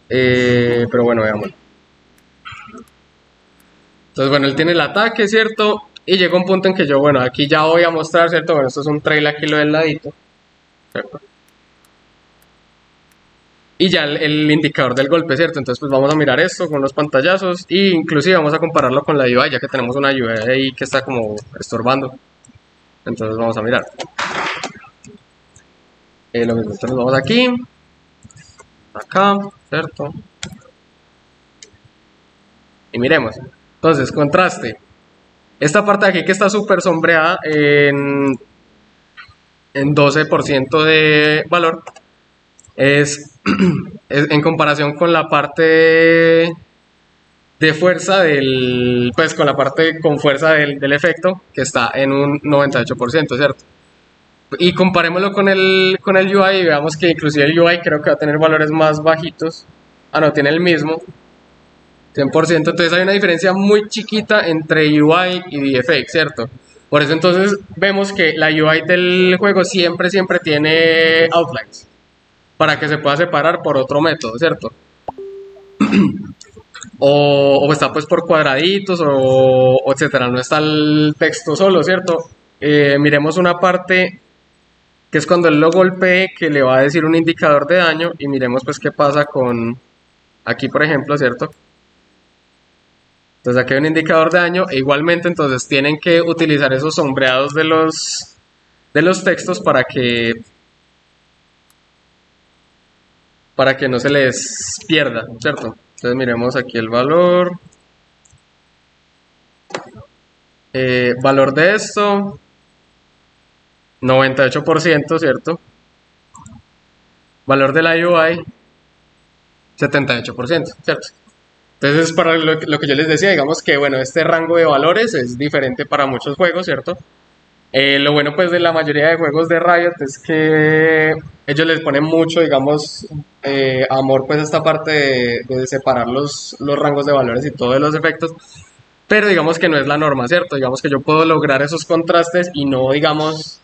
[SPEAKER 1] Pero bueno, veamos. Entonces, bueno, él tiene el ataque, ¿cierto? Y llega un punto en que yo, bueno, aquí ya voy a mostrar, ¿cierto? Bueno, esto es un trail aquí lo del ladito, ¿cierto? Y ya el indicador del golpe, ¿cierto? Entonces pues vamos a mirar esto con los pantallazos e inclusive vamos a compararlo con la UI, ya que tenemos una UI ahí que está como estorbando. Entonces vamos a mirar. Lo mismo, entonces vamos aquí, acá, ¿cierto? Y miremos. Entonces, contraste. Esta parte de aquí que está súper sombreada en 12% de valor. Es en comparación con la parte de fuerza pues con la parte con fuerza del efecto, que está en un 98%, ¿cierto? Y comparémoslo con el UI y veamos que inclusive el UI creo que va a tener valores más bajitos. No, tiene el mismo 100%, entonces hay una diferencia muy chiquita entre UI y VFX, ¿cierto? Por eso entonces vemos que la UI del juego siempre tiene outlines para que se pueda separar por otro método, ¿cierto? o está pues por cuadraditos o etcétera, no está el texto solo, ¿cierto? Miremos una parte que es cuando él lo golpee, que le va a decir un indicador de daño, y miremos pues qué pasa con aquí, por ejemplo, ¿cierto? Entonces aquí hay un indicador de daño, e igualmente entonces tienen que utilizar esos sombreados de los textos para que no se les pierda, ¿cierto? Entonces miremos aquí el valor. Valor de esto, 98%, ¿cierto? Valor de la UI, 78%, ¿cierto? Entonces, para lo que yo les decía, digamos que, bueno, este rango de valores es diferente para muchos juegos, ¿cierto? Lo bueno, pues, de la mayoría de juegos de Riot es que ellos les ponen mucho, digamos, amor, pues, a esta parte de separar los rangos de valores y todos los efectos. Pero digamos que no es la norma, ¿cierto? Digamos que yo puedo lograr esos contrastes y no, digamos,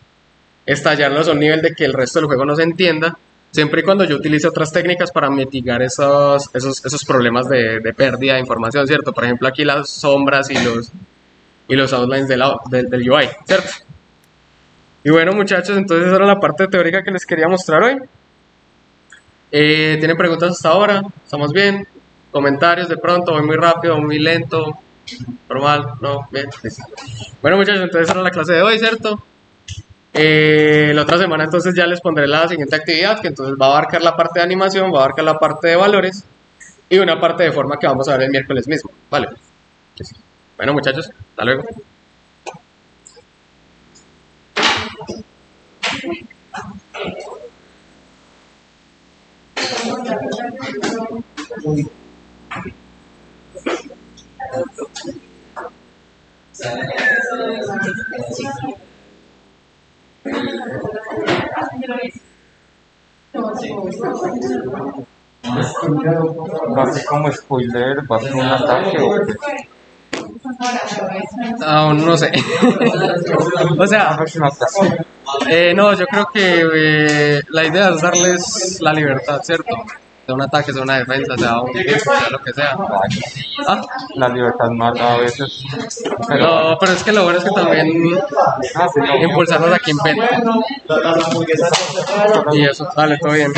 [SPEAKER 1] estallarlos a un nivel de que el resto del juego no se entienda, siempre y cuando yo utilice otras técnicas para mitigar esos problemas de pérdida de información, ¿cierto? Por ejemplo, aquí las sombras y los outlines del UI, ¿cierto? Y bueno, muchachos, entonces esa era la parte teórica que les quería mostrar hoy. ¿Tienen preguntas hasta ahora? ¿Estamos bien? ¿Comentarios de pronto? ¿Voy muy rápido? ¿Voy muy lento? ¿Normal? ¿No? Bien. Listo. Bueno, muchachos, entonces esa era la clase de hoy, ¿cierto? La otra semana entonces ya les pondré la siguiente actividad, que entonces va a abarcar la parte de animación, va a abarcar la parte de valores y una parte de forma que vamos a ver el miércoles mismo, ¿vale? Bueno, muchachos, hasta luego.
[SPEAKER 6] ¿Va a ser como spoiler? ¿Va a ser un ataque o qué?
[SPEAKER 1] Aún no sé. O sea,
[SPEAKER 6] ¿Va a ser un ataque?
[SPEAKER 1] no, yo creo que la idea es darles la libertad, ¿cierto? Sea un ataque, sea una defensa, sea un tiro, sea lo que sea. ¿Ah?
[SPEAKER 6] La libertad mata a veces.
[SPEAKER 1] No, pero es que lo bueno es que también
[SPEAKER 6] Sí, no.
[SPEAKER 1] impulsarnos a que inventen. Y eso, dale, todo bien.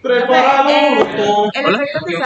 [SPEAKER 7] El
[SPEAKER 1] Hola.
[SPEAKER 7] efecto que se